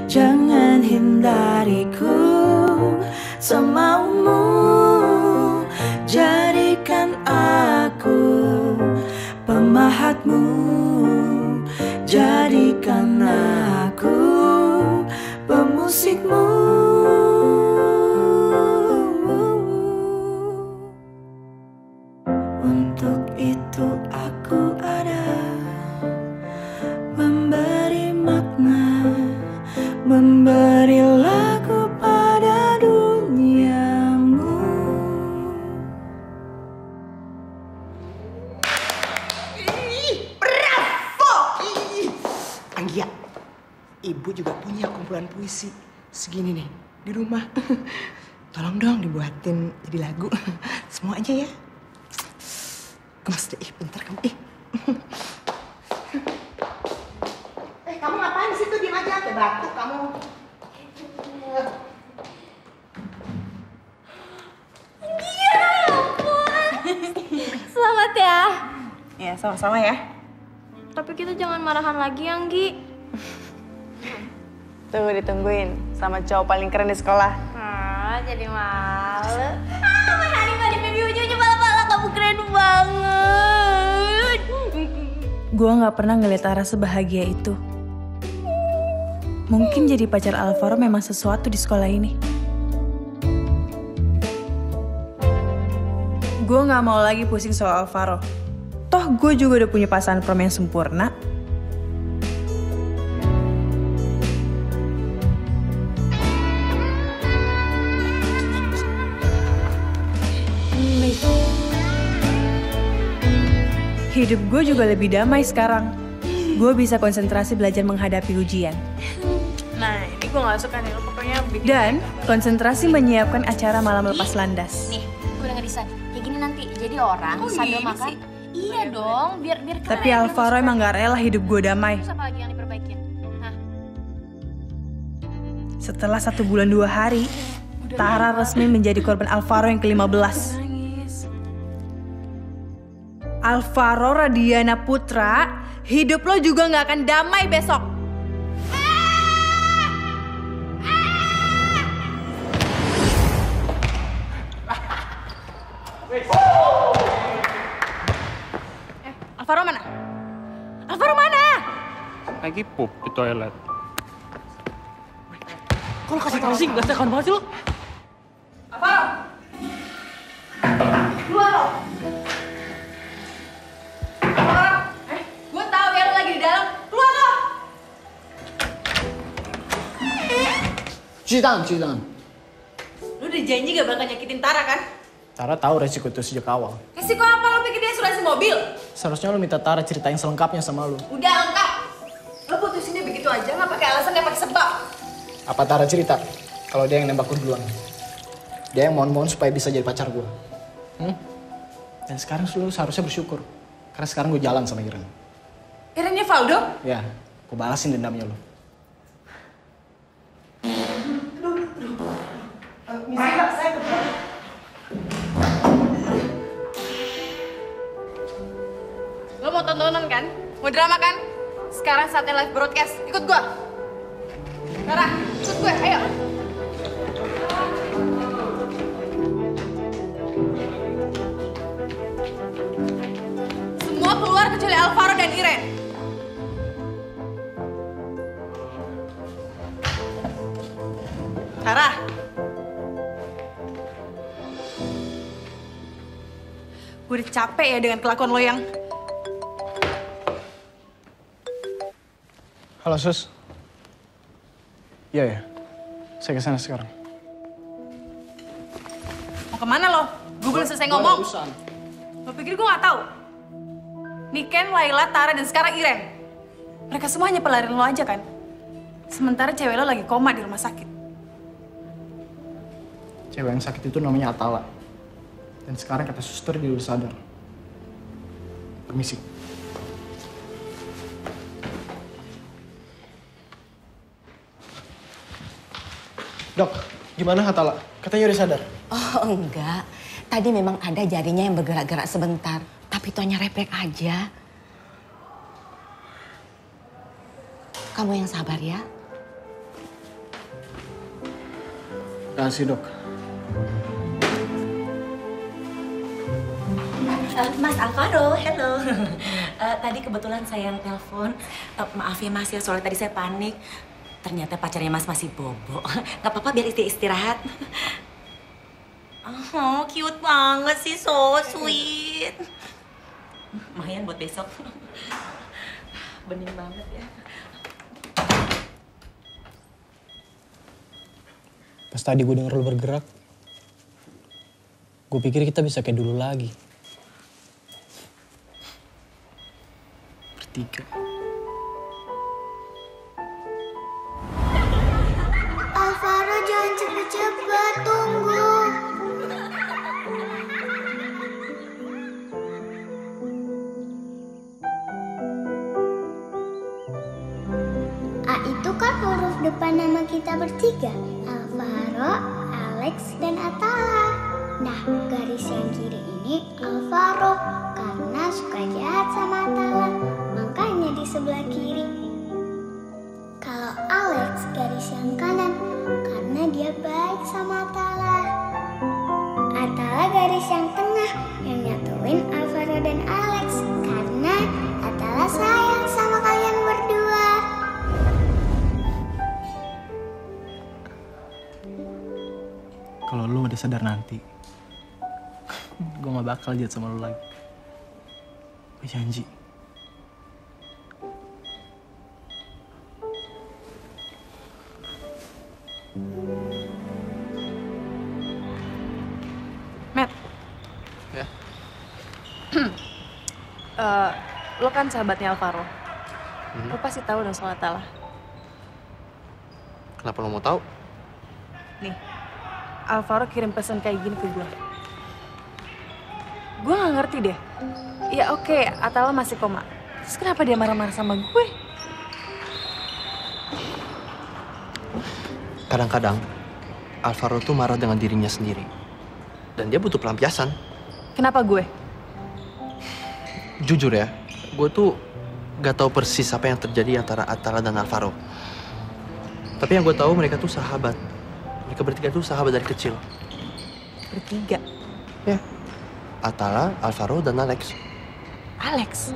jangan hindariku semaumu. Jadikan aku pemahatmu, jadikan aku pemusikmu. Untuk itu aku ada, memberi makna, memberi lagu pada duniamu. Bravo! Anggia, ibu juga punya kumpulan puisi segini nih di rumah. Tolong dong dibuatin jadi lagu. Semua aja ya. Gemes deh, bentar kamu. Kamu ngapain di situ? Diam aja, kayak batuk kamu. Iya, ampun. Selamat ya. Ya, sama-sama ya. Tapi kita jangan marahan lagi, Anggi. Tunggu ditungguin sama cowok paling keren di sekolah. Jadi malu. My honey bunny baby ujungnya pala-pala, kamu keren banget. Gue gak pernah ngeliat Tara sebahagia itu. Mungkin jadi pacar Alvaro memang sesuatu di sekolah ini. Gue gak mau lagi pusing soal Alvaro. Toh gue juga udah punya pasangan prom yang sempurna. Hidup gue juga lebih damai sekarang. Gue bisa konsentrasi belajar menghadapi ujian. Nah, ini gue gak suka nih, lo pokoknya bikin. Dan konsentrasi menyiapkan acara malam lepas landas. Nih, gue udah ngedesain. Kayak gini nanti, jadi orang sambil makan. Sih? Iya dong, biar keren. Tapi Alvaro emang gak rela hidup gue damai. Terus apa lagi yang diperbaikin? Hah? Setelah 1 bulan 2 hari, Tara resmi menjadi korban Alvaro yang ke-15. Alvaro Radiana Putra, hidup lo juga gak akan damai besok. Alvaro mana? Alvaro mana? Lagi pup di toilet. Kok lo kasih tau sih? Gak sekan banget sih lo? Alvaro! Keluar lo! Gue tahu ya lo lagi di dalam. Keluar lo! Cuci tangan. Lu udah janji gak bakal nyakitin Tara kan? Tara tahu resiko itu sejak awal. Resiko apa? Lo pikir dia asuransi mobil? Seharusnya lo minta Tara ceritain selengkapnya sama lo. Udah lengkap. Lo putusinnya begitu aja, gak pakai alasan, gak pakai sebab. Apa Tara cerita kalau dia yang nembak lo duluan? Dia yang mohon-mohon supaya bisa jadi pacar gue. Dan sekarang lu seharusnya bersyukur. Karena sekarang gue jalan sama Iren. Irennya Valdo? Ya, gue balasin dendamnya lo. Lo mau tontonan kan? Mau drama kan? Sekarang saatnya live broadcast. Ikut gua. Tara, ikut gue. Ayo. Semua keluar kecuali Alvaro dan Iren. Tara. Gue udah capek ya dengan kelakuan lo yang... Halo, Sus. Iya ya, saya kesana sekarang. Mau kemana lo? Gue belum selesai ngomong. Lo pikir gue gak tahu? Niken, Laila, Tara, dan sekarang Iren. Mereka semua hanya pelarian lo aja kan? Sementara cewek lo lagi koma di rumah sakit. Cewek yang sakit itu namanya Atala. Dan sekarang kata suster dia udah sadar. Permisi. Dok, gimana Atala? Katanya udah sadar. Oh enggak, tadi memang ada jarinya yang bergerak-gerak sebentar. Tapi itu hanya refleks aja. Kamu yang sabar ya. Kasih dok. Mas Alvaro, hello. Tadi kebetulan saya yang telepon. Maaf ya Mas ya, soalnya tadi saya panik. Ternyata pacarnya Mas masih bobo. Gak apa-apa biar istirahat. Oh, cute banget sih, so sweet. Lumayan buat besok. Bening banget ya. Pas tadi gue denger lo bergerak, gue pikir kita bisa kayak dulu lagi. Bertiga. Alvaro jangan cepet-cepet, tunggu. A itu kan huruf depan nama kita bertiga. Alvaro, Alex, dan Atala. Nah, garis yang kiri ini Alvaro karena suka jahat sama Atala. Makanya di sebelah kiri. Kalau Alex garis yang kanan karena dia baik sama Atala. Atala garis yang tengah yang nyatuin Alvaro dan Alex karena Atala sayang sama kalian berdua. Kalau lu udah sadar nanti, gue gak bakal jahat sama lu lagi. Gue janji. Matt. Ya. Lo kan sahabatnya Alvaro. Lo pasti tahu dong soal Atala. Kenapa lo mau tahu? Nih, Alvaro kirim pesan kayak gini ke gue. Gue gak ngerti deh. Ya oke, Atala masih koma. Terus kenapa dia marah-marah sama gue? Kadang-kadang Alvaro tuh marah dengan dirinya sendiri. Dan dia butuh pelampiasan. Kenapa gue? Jujur ya, gue tuh gak tahu persis apa yang terjadi antara Atala dan Alvaro. Tapi yang gue tahu mereka tuh sahabat. Mereka bertiga tuh sahabat dari kecil. Bertiga? Ya. Atala, Alvaro, dan Alex. Alex?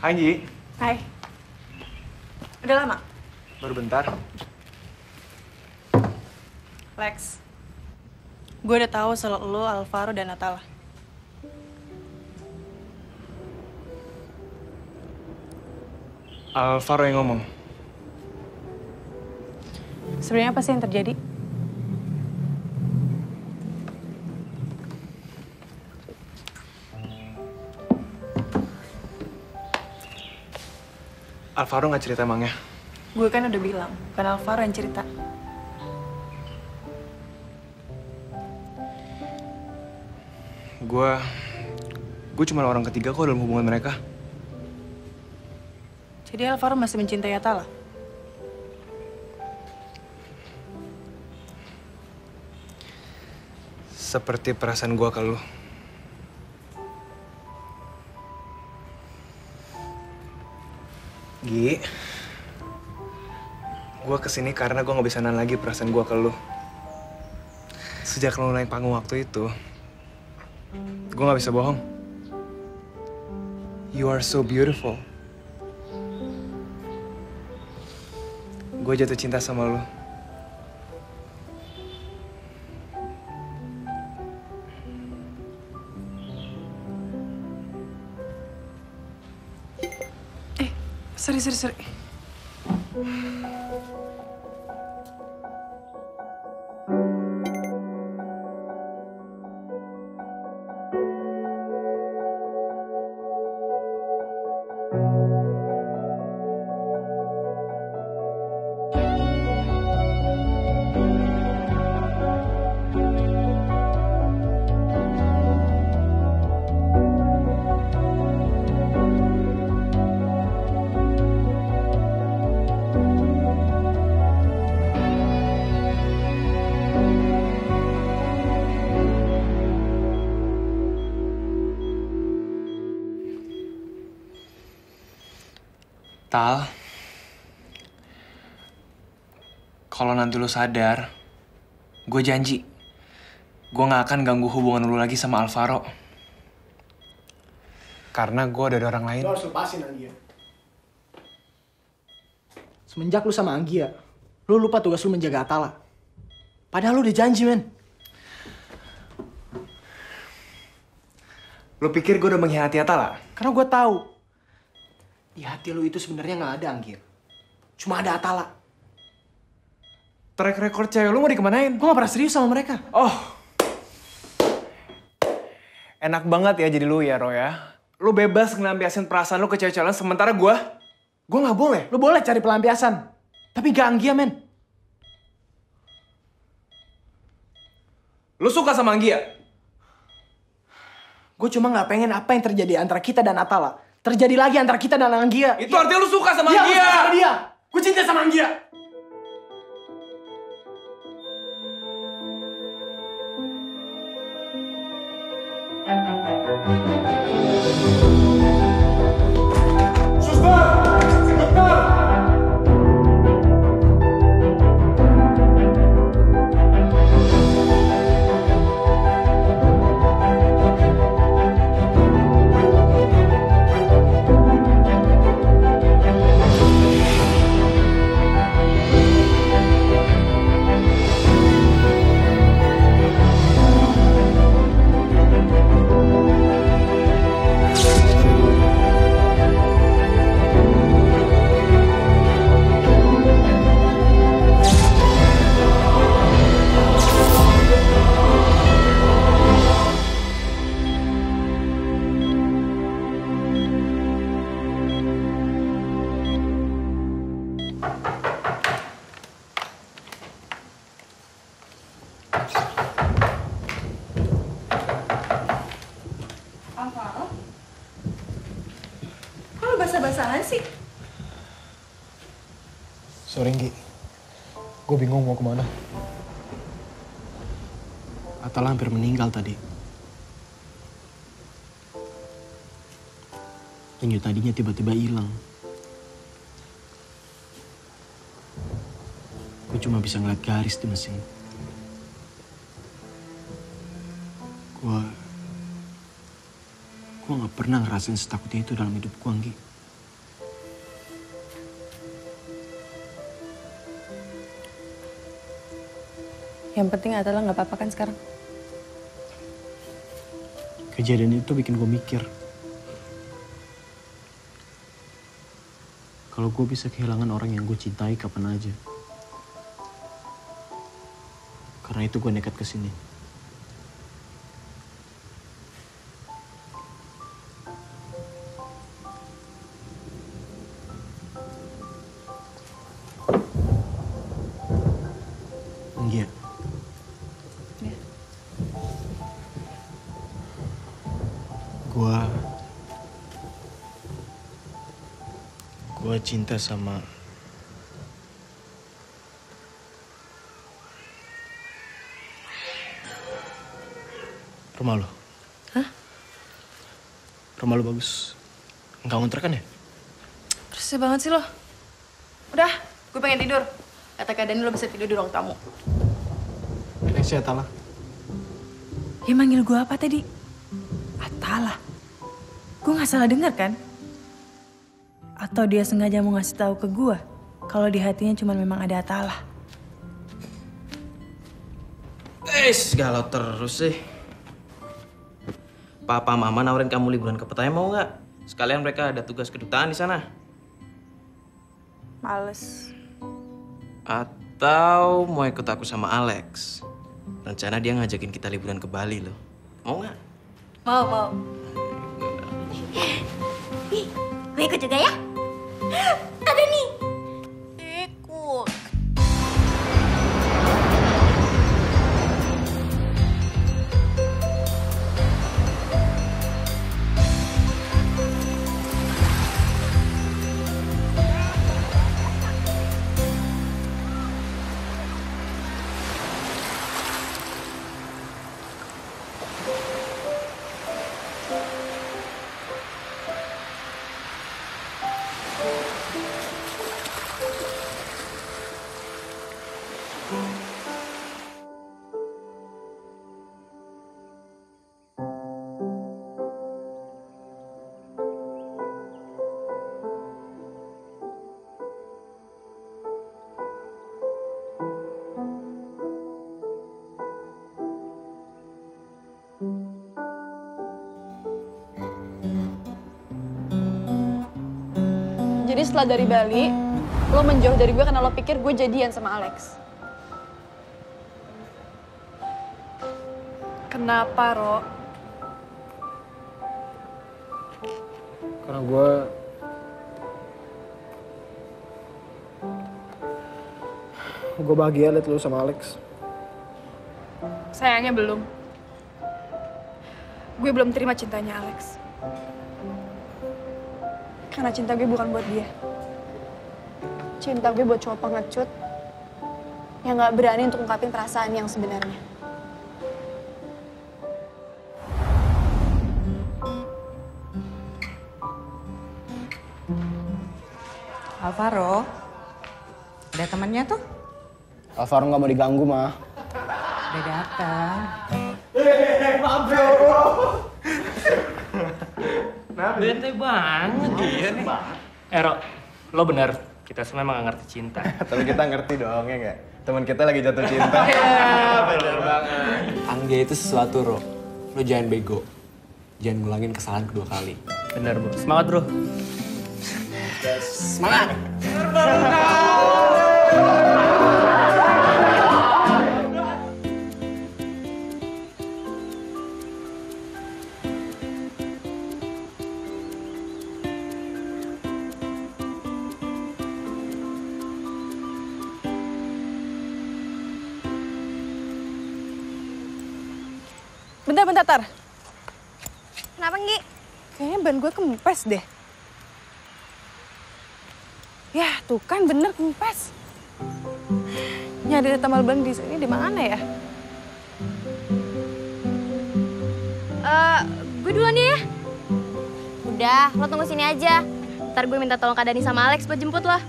Hai, Gi. Hai. Udah lama? Baru bentar. Lex. Gue udah tahu soal lo, Alvaro, dan Atala. Alvaro yang ngomong. Sebenarnya apa sih yang terjadi? Alvaro nggak cerita emangnya? Gue kan udah bilang, bukan Alvaro yang cerita. Gue cuma orang ketiga kok dalam hubungan mereka. Jadi Alvaro masih mencintai Atala? Seperti perasaan gue ke lu. Gi, gue kesini karena gue gak bisa nahan lagi perasaan gue ke lu. Sejak lu naik panggung waktu itu, gue gak bisa bohong. You are so beautiful. Gue jatuh cinta sama lu. Sorry. Tal, kalau nanti lu sadar, gue janji, gue gak akan ganggu hubungan lu lagi sama Alvaro. Karena gue udah ada orang lain. Lu harus lepasin Anggia. Semenjak lu sama Anggia, lu lupa tugas lu menjaga Atala. Padahal lu udah janji, men. Lu pikir gue udah mengkhianati Atala? Karena gue tahu. Di hati lu itu sebenarnya nggak ada Anggir. Cuma ada Atala. Track record cewek lu mau dikemanain? Gue gak pernah serius sama mereka. Oh. Enak banget ya jadi lu ya, Ro ya. Lu bebas ngelampiasin perasaan lu ke cewek-cewek lain, sementara gue gak boleh. Lu boleh cari pelampiasan. Tapi gak Anggia, men. Lu suka sama Anggia? Gue cuma gak pengen apa yang terjadi antara kita dan Atala terjadi lagi antara kita dan Anggia. Itu artinya lu suka sama Anggia? Anggia? Gue suka sama dia. Gue cinta sama Anggia. Basah-basahan sih. Sorry, Nggi. Gue bingung mau kemana. Atala hampir meninggal tadi. Penyu tadinya tiba-tiba hilang. Gue cuma bisa ngeliat garis di mesin. Gue gak pernah ngerasain setakutnya itu dalam hidup gue, Nggi. Yang penting Atala nggak apa-apa kan sekarang? Kejadian itu bikin gue mikir. Kalau gue bisa kehilangan orang yang gue cintai kapan aja. Karena itu gue nekat kesini. Gua cinta sama rumah lo. Hah? Rumah lo bagus. Enggak ngontrak kan ya? Bersih banget sih lo. Udah, gue pengen tidur. Kata Kak Dani lo bisa tidur di ruang tamu. Permisi Atala. Ya manggil gue apa tadi? Atala. Gue gak salah dengar kan? Atau dia sengaja mau ngasih tahu ke gue kalau di hatinya cuma memang ada Atala. Galau terus sih. Papa Mama nawarin kamu liburan ke Pattaya mau nggak? Sekalian mereka ada tugas kedutaan di sana. Males. Atau mau ikut aku sama Alex? Rencana dia ngajakin kita liburan ke Bali loh. Mau nggak? Mau. Ih, gue ikut juga ya? Ada nih. Ikut. Jadi setelah dari Bali, lo menjauh dari gue karena lo pikir gue jadian sama Alex. Kenapa, Ro? Karena gue bahagia liat lu sama Alex. Sayangnya belum. Gue belum terima cintanya Alex. Karena cinta gue bukan buat dia. Cinta gue buat cowok pengecut yang gak berani untuk ungkapin perasaan yang sebenarnya. Alvaro, ada temannya tuh? Alvaro nggak mau diganggu mah. Udah datang. Maaf bro. Bete banget dia nih. Ero, lo bener. Kita semua emang gak ngerti cinta. Tapi kita ngerti dong, ya nggak? Teman kita lagi jatuh cinta. Bener banget. Angga itu sesuatu, Ro. Lo jangan bego. Jangan ngulangin kesalahan kedua kali. Bener, bro. Semangat, bro. Semangat! Bentar, Tar. Kenapa, Nggi? Kayaknya ban gue kempes deh. Ya, tuh kan bener kempes. Nyari tambal ban di sini di mana ya? Gue duluan ya. Udah, lo tunggu sini aja. Ntar gue minta tolong Kak Dani sama Alex buat jemput lo.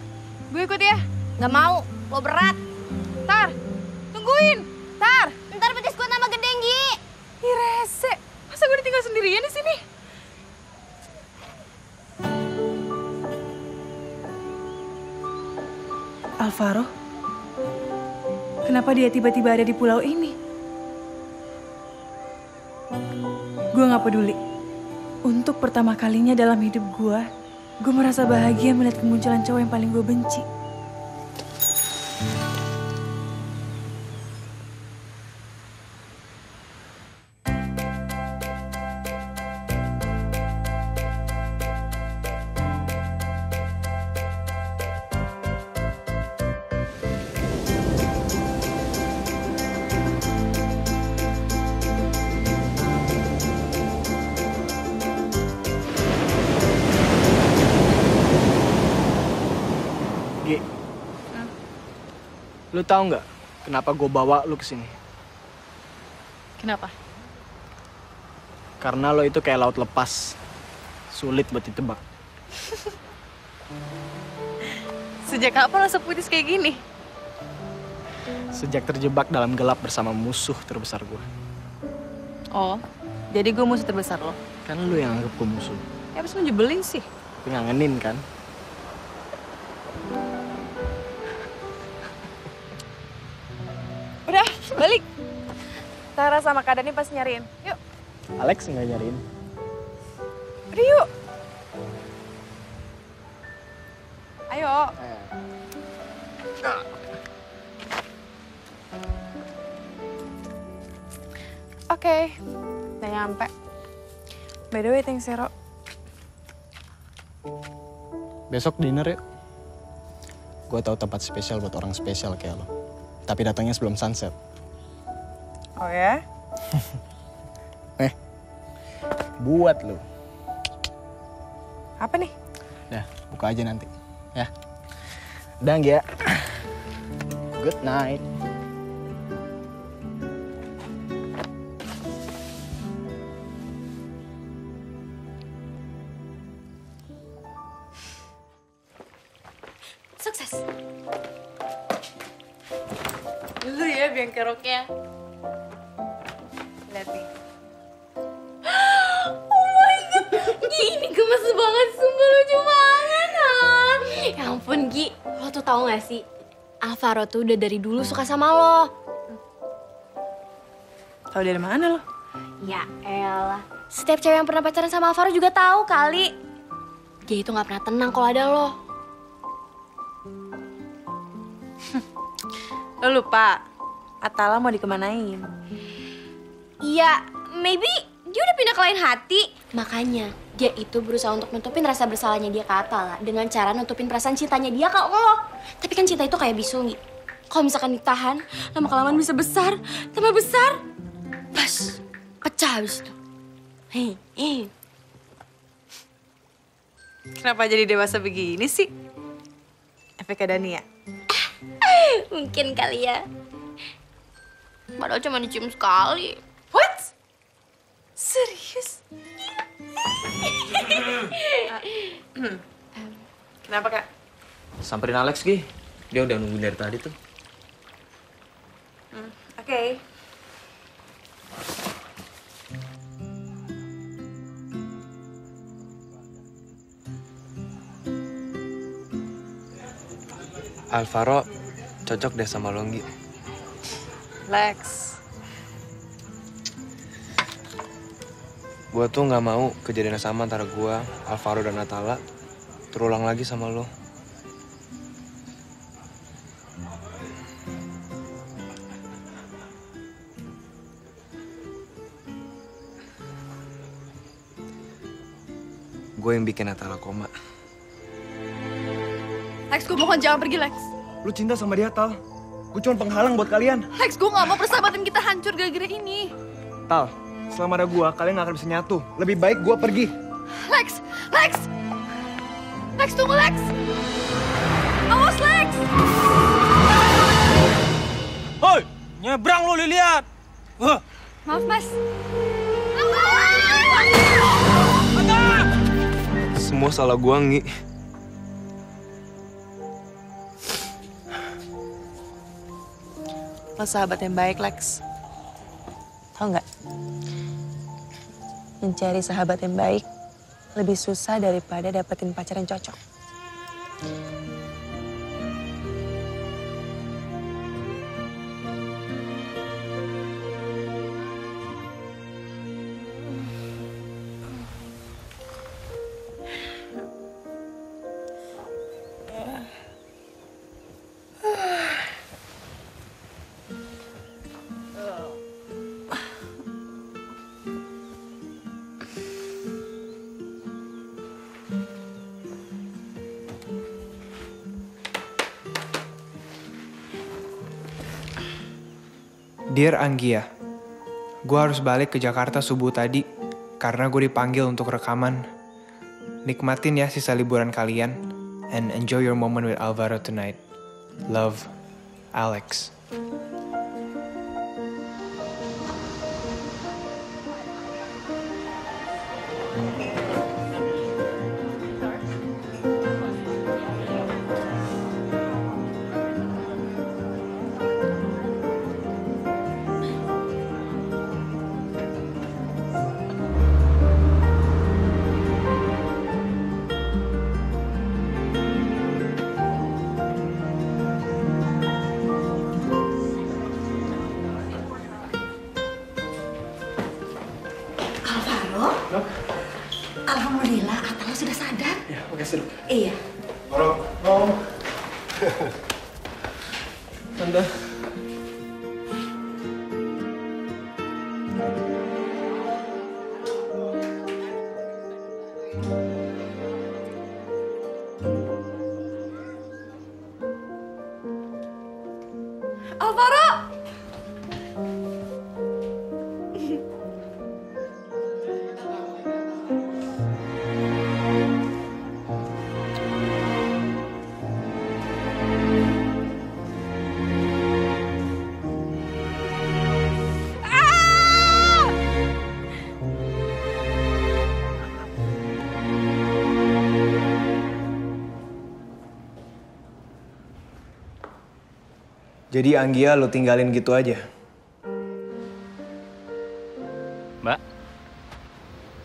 Gue ikut ya. Gak mau, lo berat. Tar, tungguin. Tar. Ntar betis gue tambah gede, Nggi. Ih, rese. Masa gue ditinggal sendirian di sini? Alvaro? Kenapa dia tiba-tiba ada di pulau ini? Gue gak peduli. Untuk pertama kalinya dalam hidup gue merasa bahagia melihat kemunculan cowok yang paling gue benci. Lu tahu nggak kenapa gue bawa lu kesini? Kenapa? Karena lo itu kayak laut lepas. Sulit buat ditebak. Sejak kapan lo seputis kayak gini? Sejak terjebak dalam gelap bersama musuh terbesar gue. Oh, jadi gue musuh terbesar lo? Kan lu yang anggap gue musuh. Ya abis lo jebelin sih. Tapi ngangenin kan? Udah, balik. Tara sama Kak Dani pas nyariin. Yuk. Alex nggak nyariin. Udah yuk. Ayo. Oke. Udah nyampe. By the way, thanks Zero. Besok dinner yuk. Gue tahu tempat spesial buat orang spesial kayak lo. Tapi datangnya sebelum sunset. Oh ya? Buat lo. Apa nih? Dah, buka aja nanti. Ya. Udah, ya. Good night. Sukses. Lu ya biang keroknya. Lihat nih. Oh my god, Gi ini gemes banget, sumpah lucu banget. Ya ampun Gi, lo tuh tahu gak sih? Alvaro tuh udah dari dulu suka sama lo. Tahu dari mana lo? Ya elah, setiap cewek yang pernah pacaran sama Alvaro juga tahu kali. Dia itu gak pernah tenang kalau ada lo. Lo lupa, Atala mau dikemanain? Iya, maybe dia udah pindah ke lain hati. Makanya dia itu berusaha untuk nutupin rasa bersalahnya dia ke Atala dengan cara nutupin perasaan cintanya dia ke lo. Tapi kan cinta itu kayak bisul, Gi. Kalau misalkan ditahan, lama-kelamaan bisa besar, tambah besar. Pas, pecah habis itu. Kenapa jadi dewasa begini sih? Efek Dani ya? Mungkin kali ya. Padahal cuma dicium sekali. What? Serius? Kenapa, Kak? Samperin Alex, Gi. Dia udah nungguin dari tadi tuh. Oke. Alvaro cocok deh sama Longgi. Lex. Gue tuh nggak mau kejadian sama antara gue, Alvaro dan Atala terulang lagi sama lo. Gue yang bikin Atala koma. Lex, gue mohon jangan pergi, Lex. Lu cinta sama dia, Tal. Gue cuma penghalang buat kalian. Lex, gue gak mau persahabatan kita hancur gara-gara ini. Tal, selama ada gue, kalian gak akan bisa nyatu. Lebih baik gue pergi. Lex! Lex! Lex, tunggu, Lex! Awas, Lex! Hoi, nyebrang lu, Lilian. Maaf, Mas. Semua salah gue, Ngi. Lo sahabat yang baik, Lex. Tahu nggak? Mencari sahabat yang baik lebih susah daripada dapetin pacar yang cocok. Dear Anggia, gue harus balik ke Jakarta subuh tadi karena gue dipanggil untuk rekaman. Nikmatin ya sisa liburan kalian and enjoy your moment with Alvaro tonight. Love, Alex. Alhamdulillah, Atala sudah sadar. Ya, oke, duduk. Iya. Tolong. Tanda. Alvaro! Jadi Anggia lo tinggalin gitu aja? Mbak,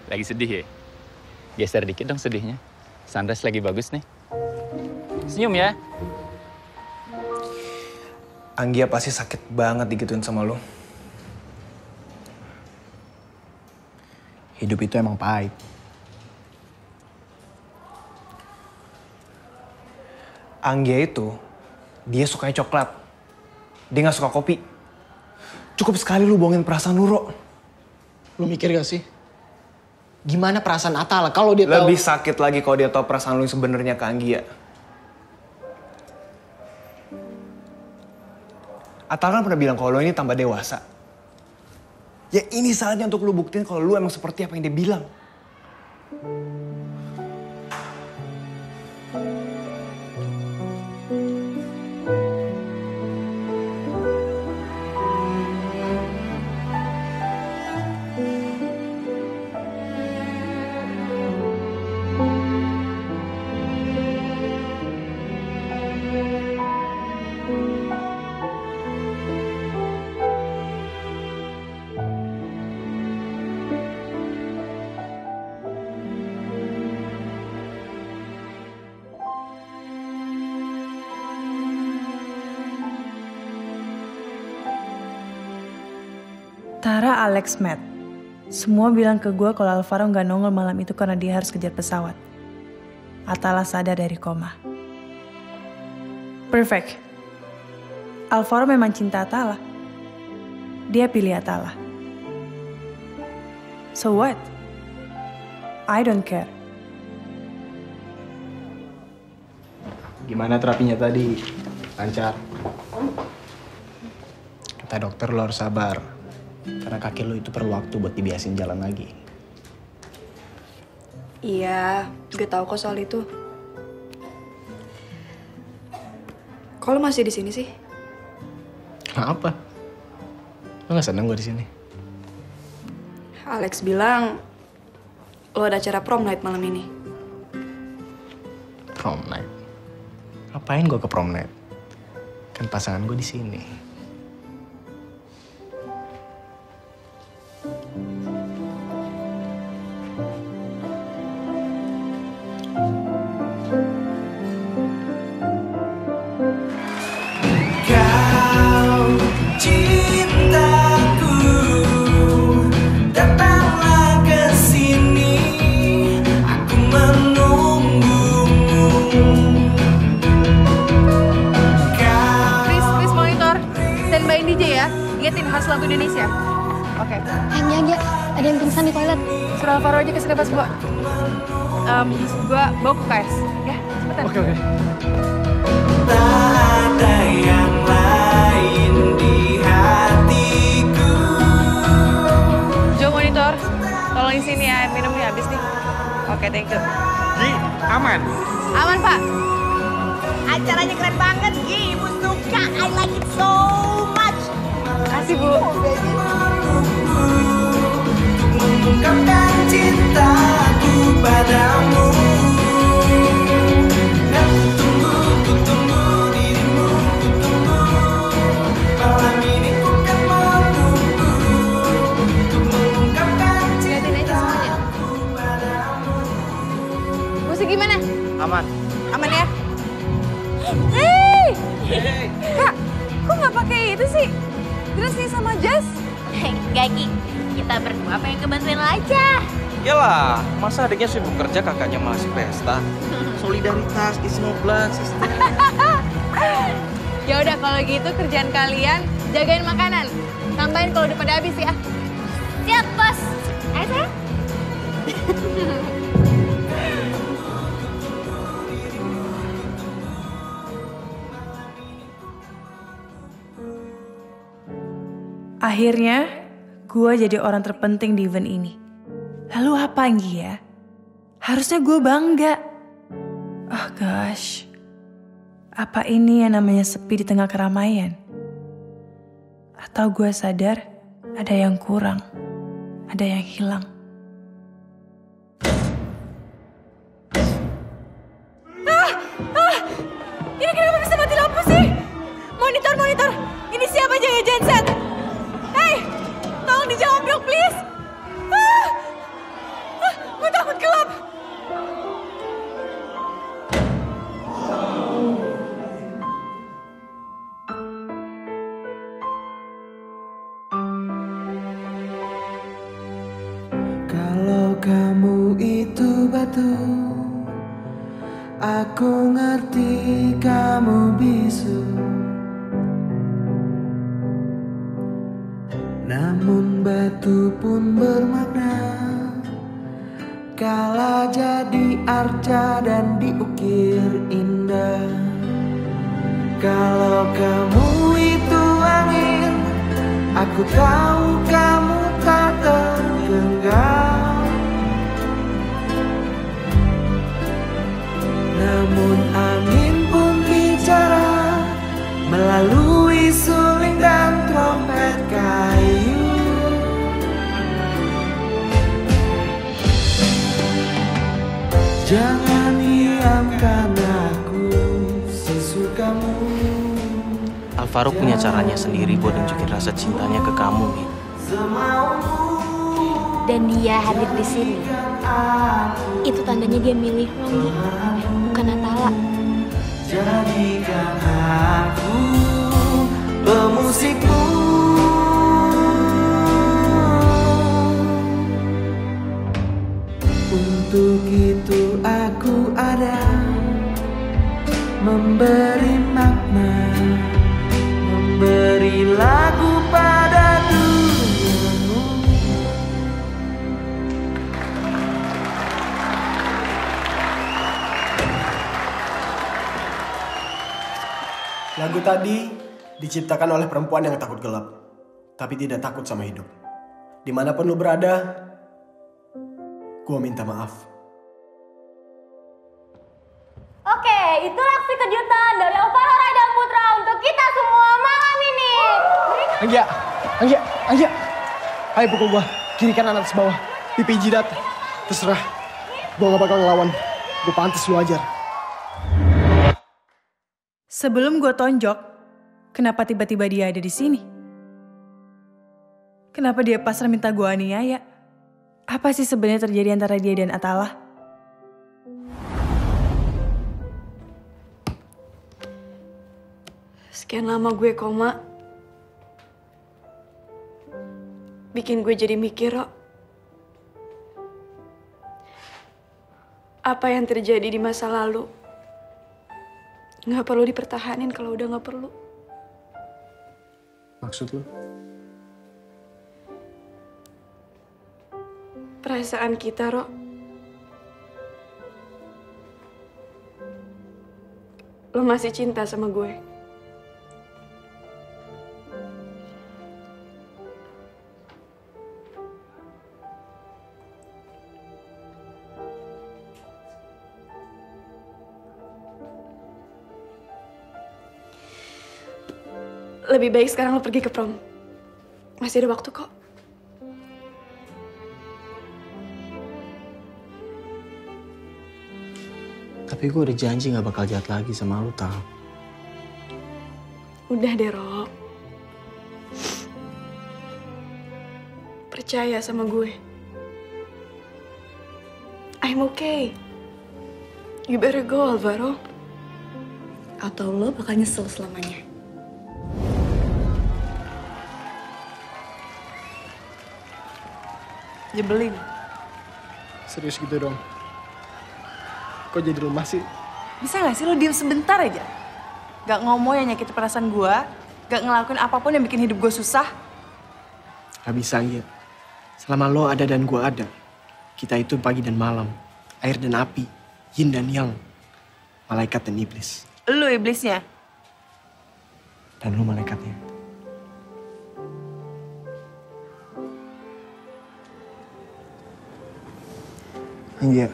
lagi sedih ya? Geser dikit dong sedihnya. Sunrise lagi bagus nih. Senyum ya. Anggia pasti sakit banget digituin sama lo. Hidup itu emang pahit. Anggia itu, dia sukanya coklat. Dia gak suka kopi. Cukup sekali lu bohongin perasaan lu, Ro. Lu mikir gak sih? Gimana perasaan Atala kalau dia tahu? Lebih sakit lagi kalau dia tahu perasaan lu sebenarnya ke Anggia. Atala kan pernah bilang kalau lu ini tambah dewasa. Ya ini saatnya untuk lu buktiin kalau lu emang seperti apa yang dia bilang. Tara, Alex, Matt. Semua bilang ke gue kalau Alvaro nggak nongol malam itu karena dia harus kejar pesawat. Atala sadar dari koma. Perfect. Alvaro memang cinta Atala. Dia pilih Atala. So what? I don't care. Gimana terapinya tadi? Lancar. Kata dokter lo harus sabar. Karena kaki lo itu perlu waktu buat dibiasin jalan lagi. Iya, gue tahu kok soal itu. Kok lo masih di sini sih? Apa? Lo gak seneng gue di sini? Alex bilang lo ada acara prom night malam ini. Prom night? Ngapain gue ke prom night? Kan pasangan gue di sini. Harus lagu Indonesia. Oke. Anggia, ada yang pingsan di toilet. Suruh Alvaro aja ke pas gua. Gua bawa ke KS. Ya, cepetan. Oke. Tak ada yang lain di hatiku. Jo, monitor. Tolongin sini ya, minumnya habis nih. Oke, thank you. Gi, aman? Aman, Pak. Acaranya keren banget, Gi. Ibu suka. I like it so much. Makasih, Bu. Mengungkapkan cintaku padamu. Dan ku tunggu dirimu, ku tunggu. Malam ini ku kan menunggu untuk mengungkapkan cintaku padamu. Musik gimana? Aman. Aman ya? Hei! Kak, kok nggak pakai itu sih? Dressnya sama jas? Enggak, Ki. Kita berdua pengen ngebantuin lo aja. Iyalah, masa adiknya sibuk kerja, kakaknya masih pesta. Solidaritas, is no blood, sister. Ya udah kalau gitu kerjaan kalian jagain makanan. Tambahin kalau udah pada habis ya. Siap, Bos. Ayo, sayang. Akhirnya, gue jadi orang terpenting di event ini. Lalu apa, Anggi ya? Harusnya gue bangga. Oh gosh. Apa ini yang namanya sepi di tengah keramaian? Atau gue sadar ada yang kurang, ada yang hilang. Ini kenapa bisa mati lampu sih? Monitor. Ini siapa jaga genset? Hei, tolong dijawab dong, please. Gue takut gelap. Kalau kamu itu batu, aku ngerti kamu bisu. Namun batu pun bermakna kala jadi arca dan diukir indah. Kalau kamu itu angin, aku tahu kamu tak tergenggam. Namun angin pun bicara melalui suling dan trompet kayu. Jangan diamkan aku sesukamu. Alvaro punya caranya sendiri buat nunjukin rasa cintanya ke kamu, Min. Dan dia hadir di sini. Itu tandanya dia milih Rongi, bukan Atala. Jadikan aku pemusikmu. Untuk itu aku ada, memberi makna, memberi lagu pada duniamu. Lagu tadi diciptakan oleh perempuan yang takut gelap, tapi tidak takut sama hidup. Dimanapun lu berada, gue minta maaf. Oke, itulah aksi kejutan dari Alvaro Raidal Putra untuk kita semua malam ini. Anggia, ayo pukul gua, kiri kanan atas bawah, pipi jidat, terserah. Gua gak bakal ngelawan, gua pantas lu ajar. Sebelum gue tonjok, kenapa tiba-tiba dia ada di sini? Kenapa dia pasrah minta gue aniaya? Apa sih sebenarnya terjadi antara dia dan Atala? Sekian lama gue koma, bikin gue jadi mikir, Rok. Apa yang terjadi di masa lalu nggak perlu dipertahanin kalau udah nggak perlu. Maksud lu? Perasaan kita, Rok. Lo masih cinta sama gue. Lebih baik sekarang lo pergi ke prom. Masih ada waktu kok. Tapi gue udah janji gak bakal jahat lagi sama lu, Tal. Udah deh, Ro. Percaya sama gue. I'm okay. You better go, Alvaro. Atau lo bakal nyesel selamanya. Nyebelin. Serius gitu dong? Kok jadi lemah sih? Bisa gak sih lo diem sebentar aja? Gak ngomong yang nyakitin perasaan gue, gak ngelakuin apapun yang bikin hidup gue susah. Gak bisa, Anggia. Selama lo ada dan gue ada, kita itu pagi dan malam, air dan api, yin dan yang, malaikat dan iblis. Lo iblisnya? Dan lo malaikatnya. Anggia,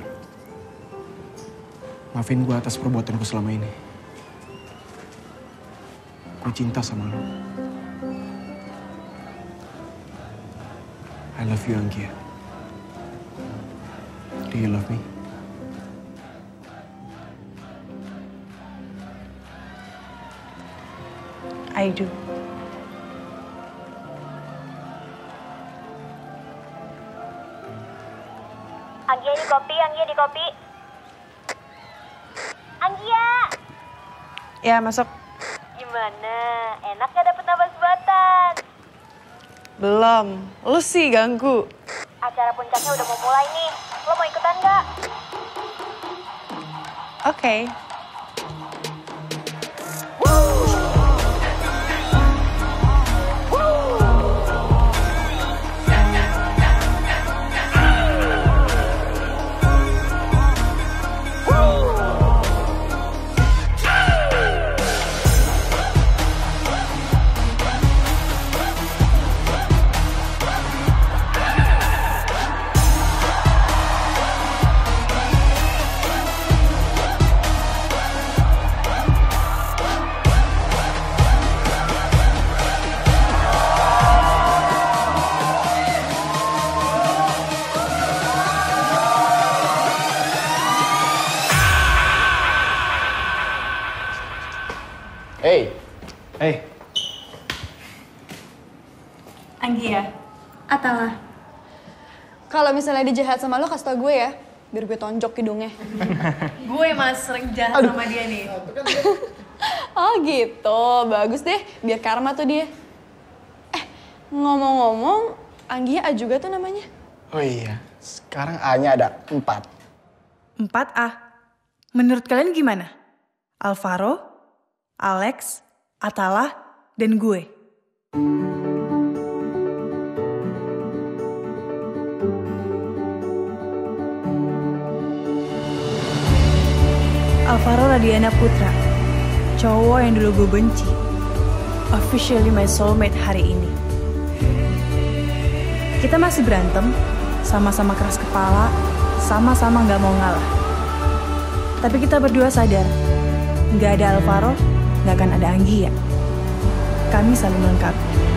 maafin gue atas perbuatanku selama ini. Gue cinta sama lo. I love you, Anggia. Do you love me? I do. Anggia di kopi, Anggia di kopi. Anggia! Ya, masuk. Gimana? Enak gak dapet nafas buatan? Belum. Lu sih ganggu. Acara puncaknya udah mau mulai nih. Lo mau ikutan gak? Oke. Hey. Anggia. Atala. Kalau misalnya dia jahat sama lo, kasih tau gue ya. Biar gue tonjok hidungnya. Gue malah sering jahat sama dia nih. Oh gitu, bagus deh. Biar karma tuh dia. Ngomong-ngomong, Anggia A juga tuh namanya. Oh iya, sekarang A-nya ada 4. 4A? Menurut kalian gimana? Alvaro, Alex, Atala, dan gue. Alvaro Radiana Putra, cowok yang dulu gue benci. Officially my soulmate hari ini. Kita masih berantem, sama-sama keras kepala, sama-sama gak mau ngalah. Tapi kita berdua sadar, gak ada Alvaro, gak akan ada Anggia. Kami saling melengkapi.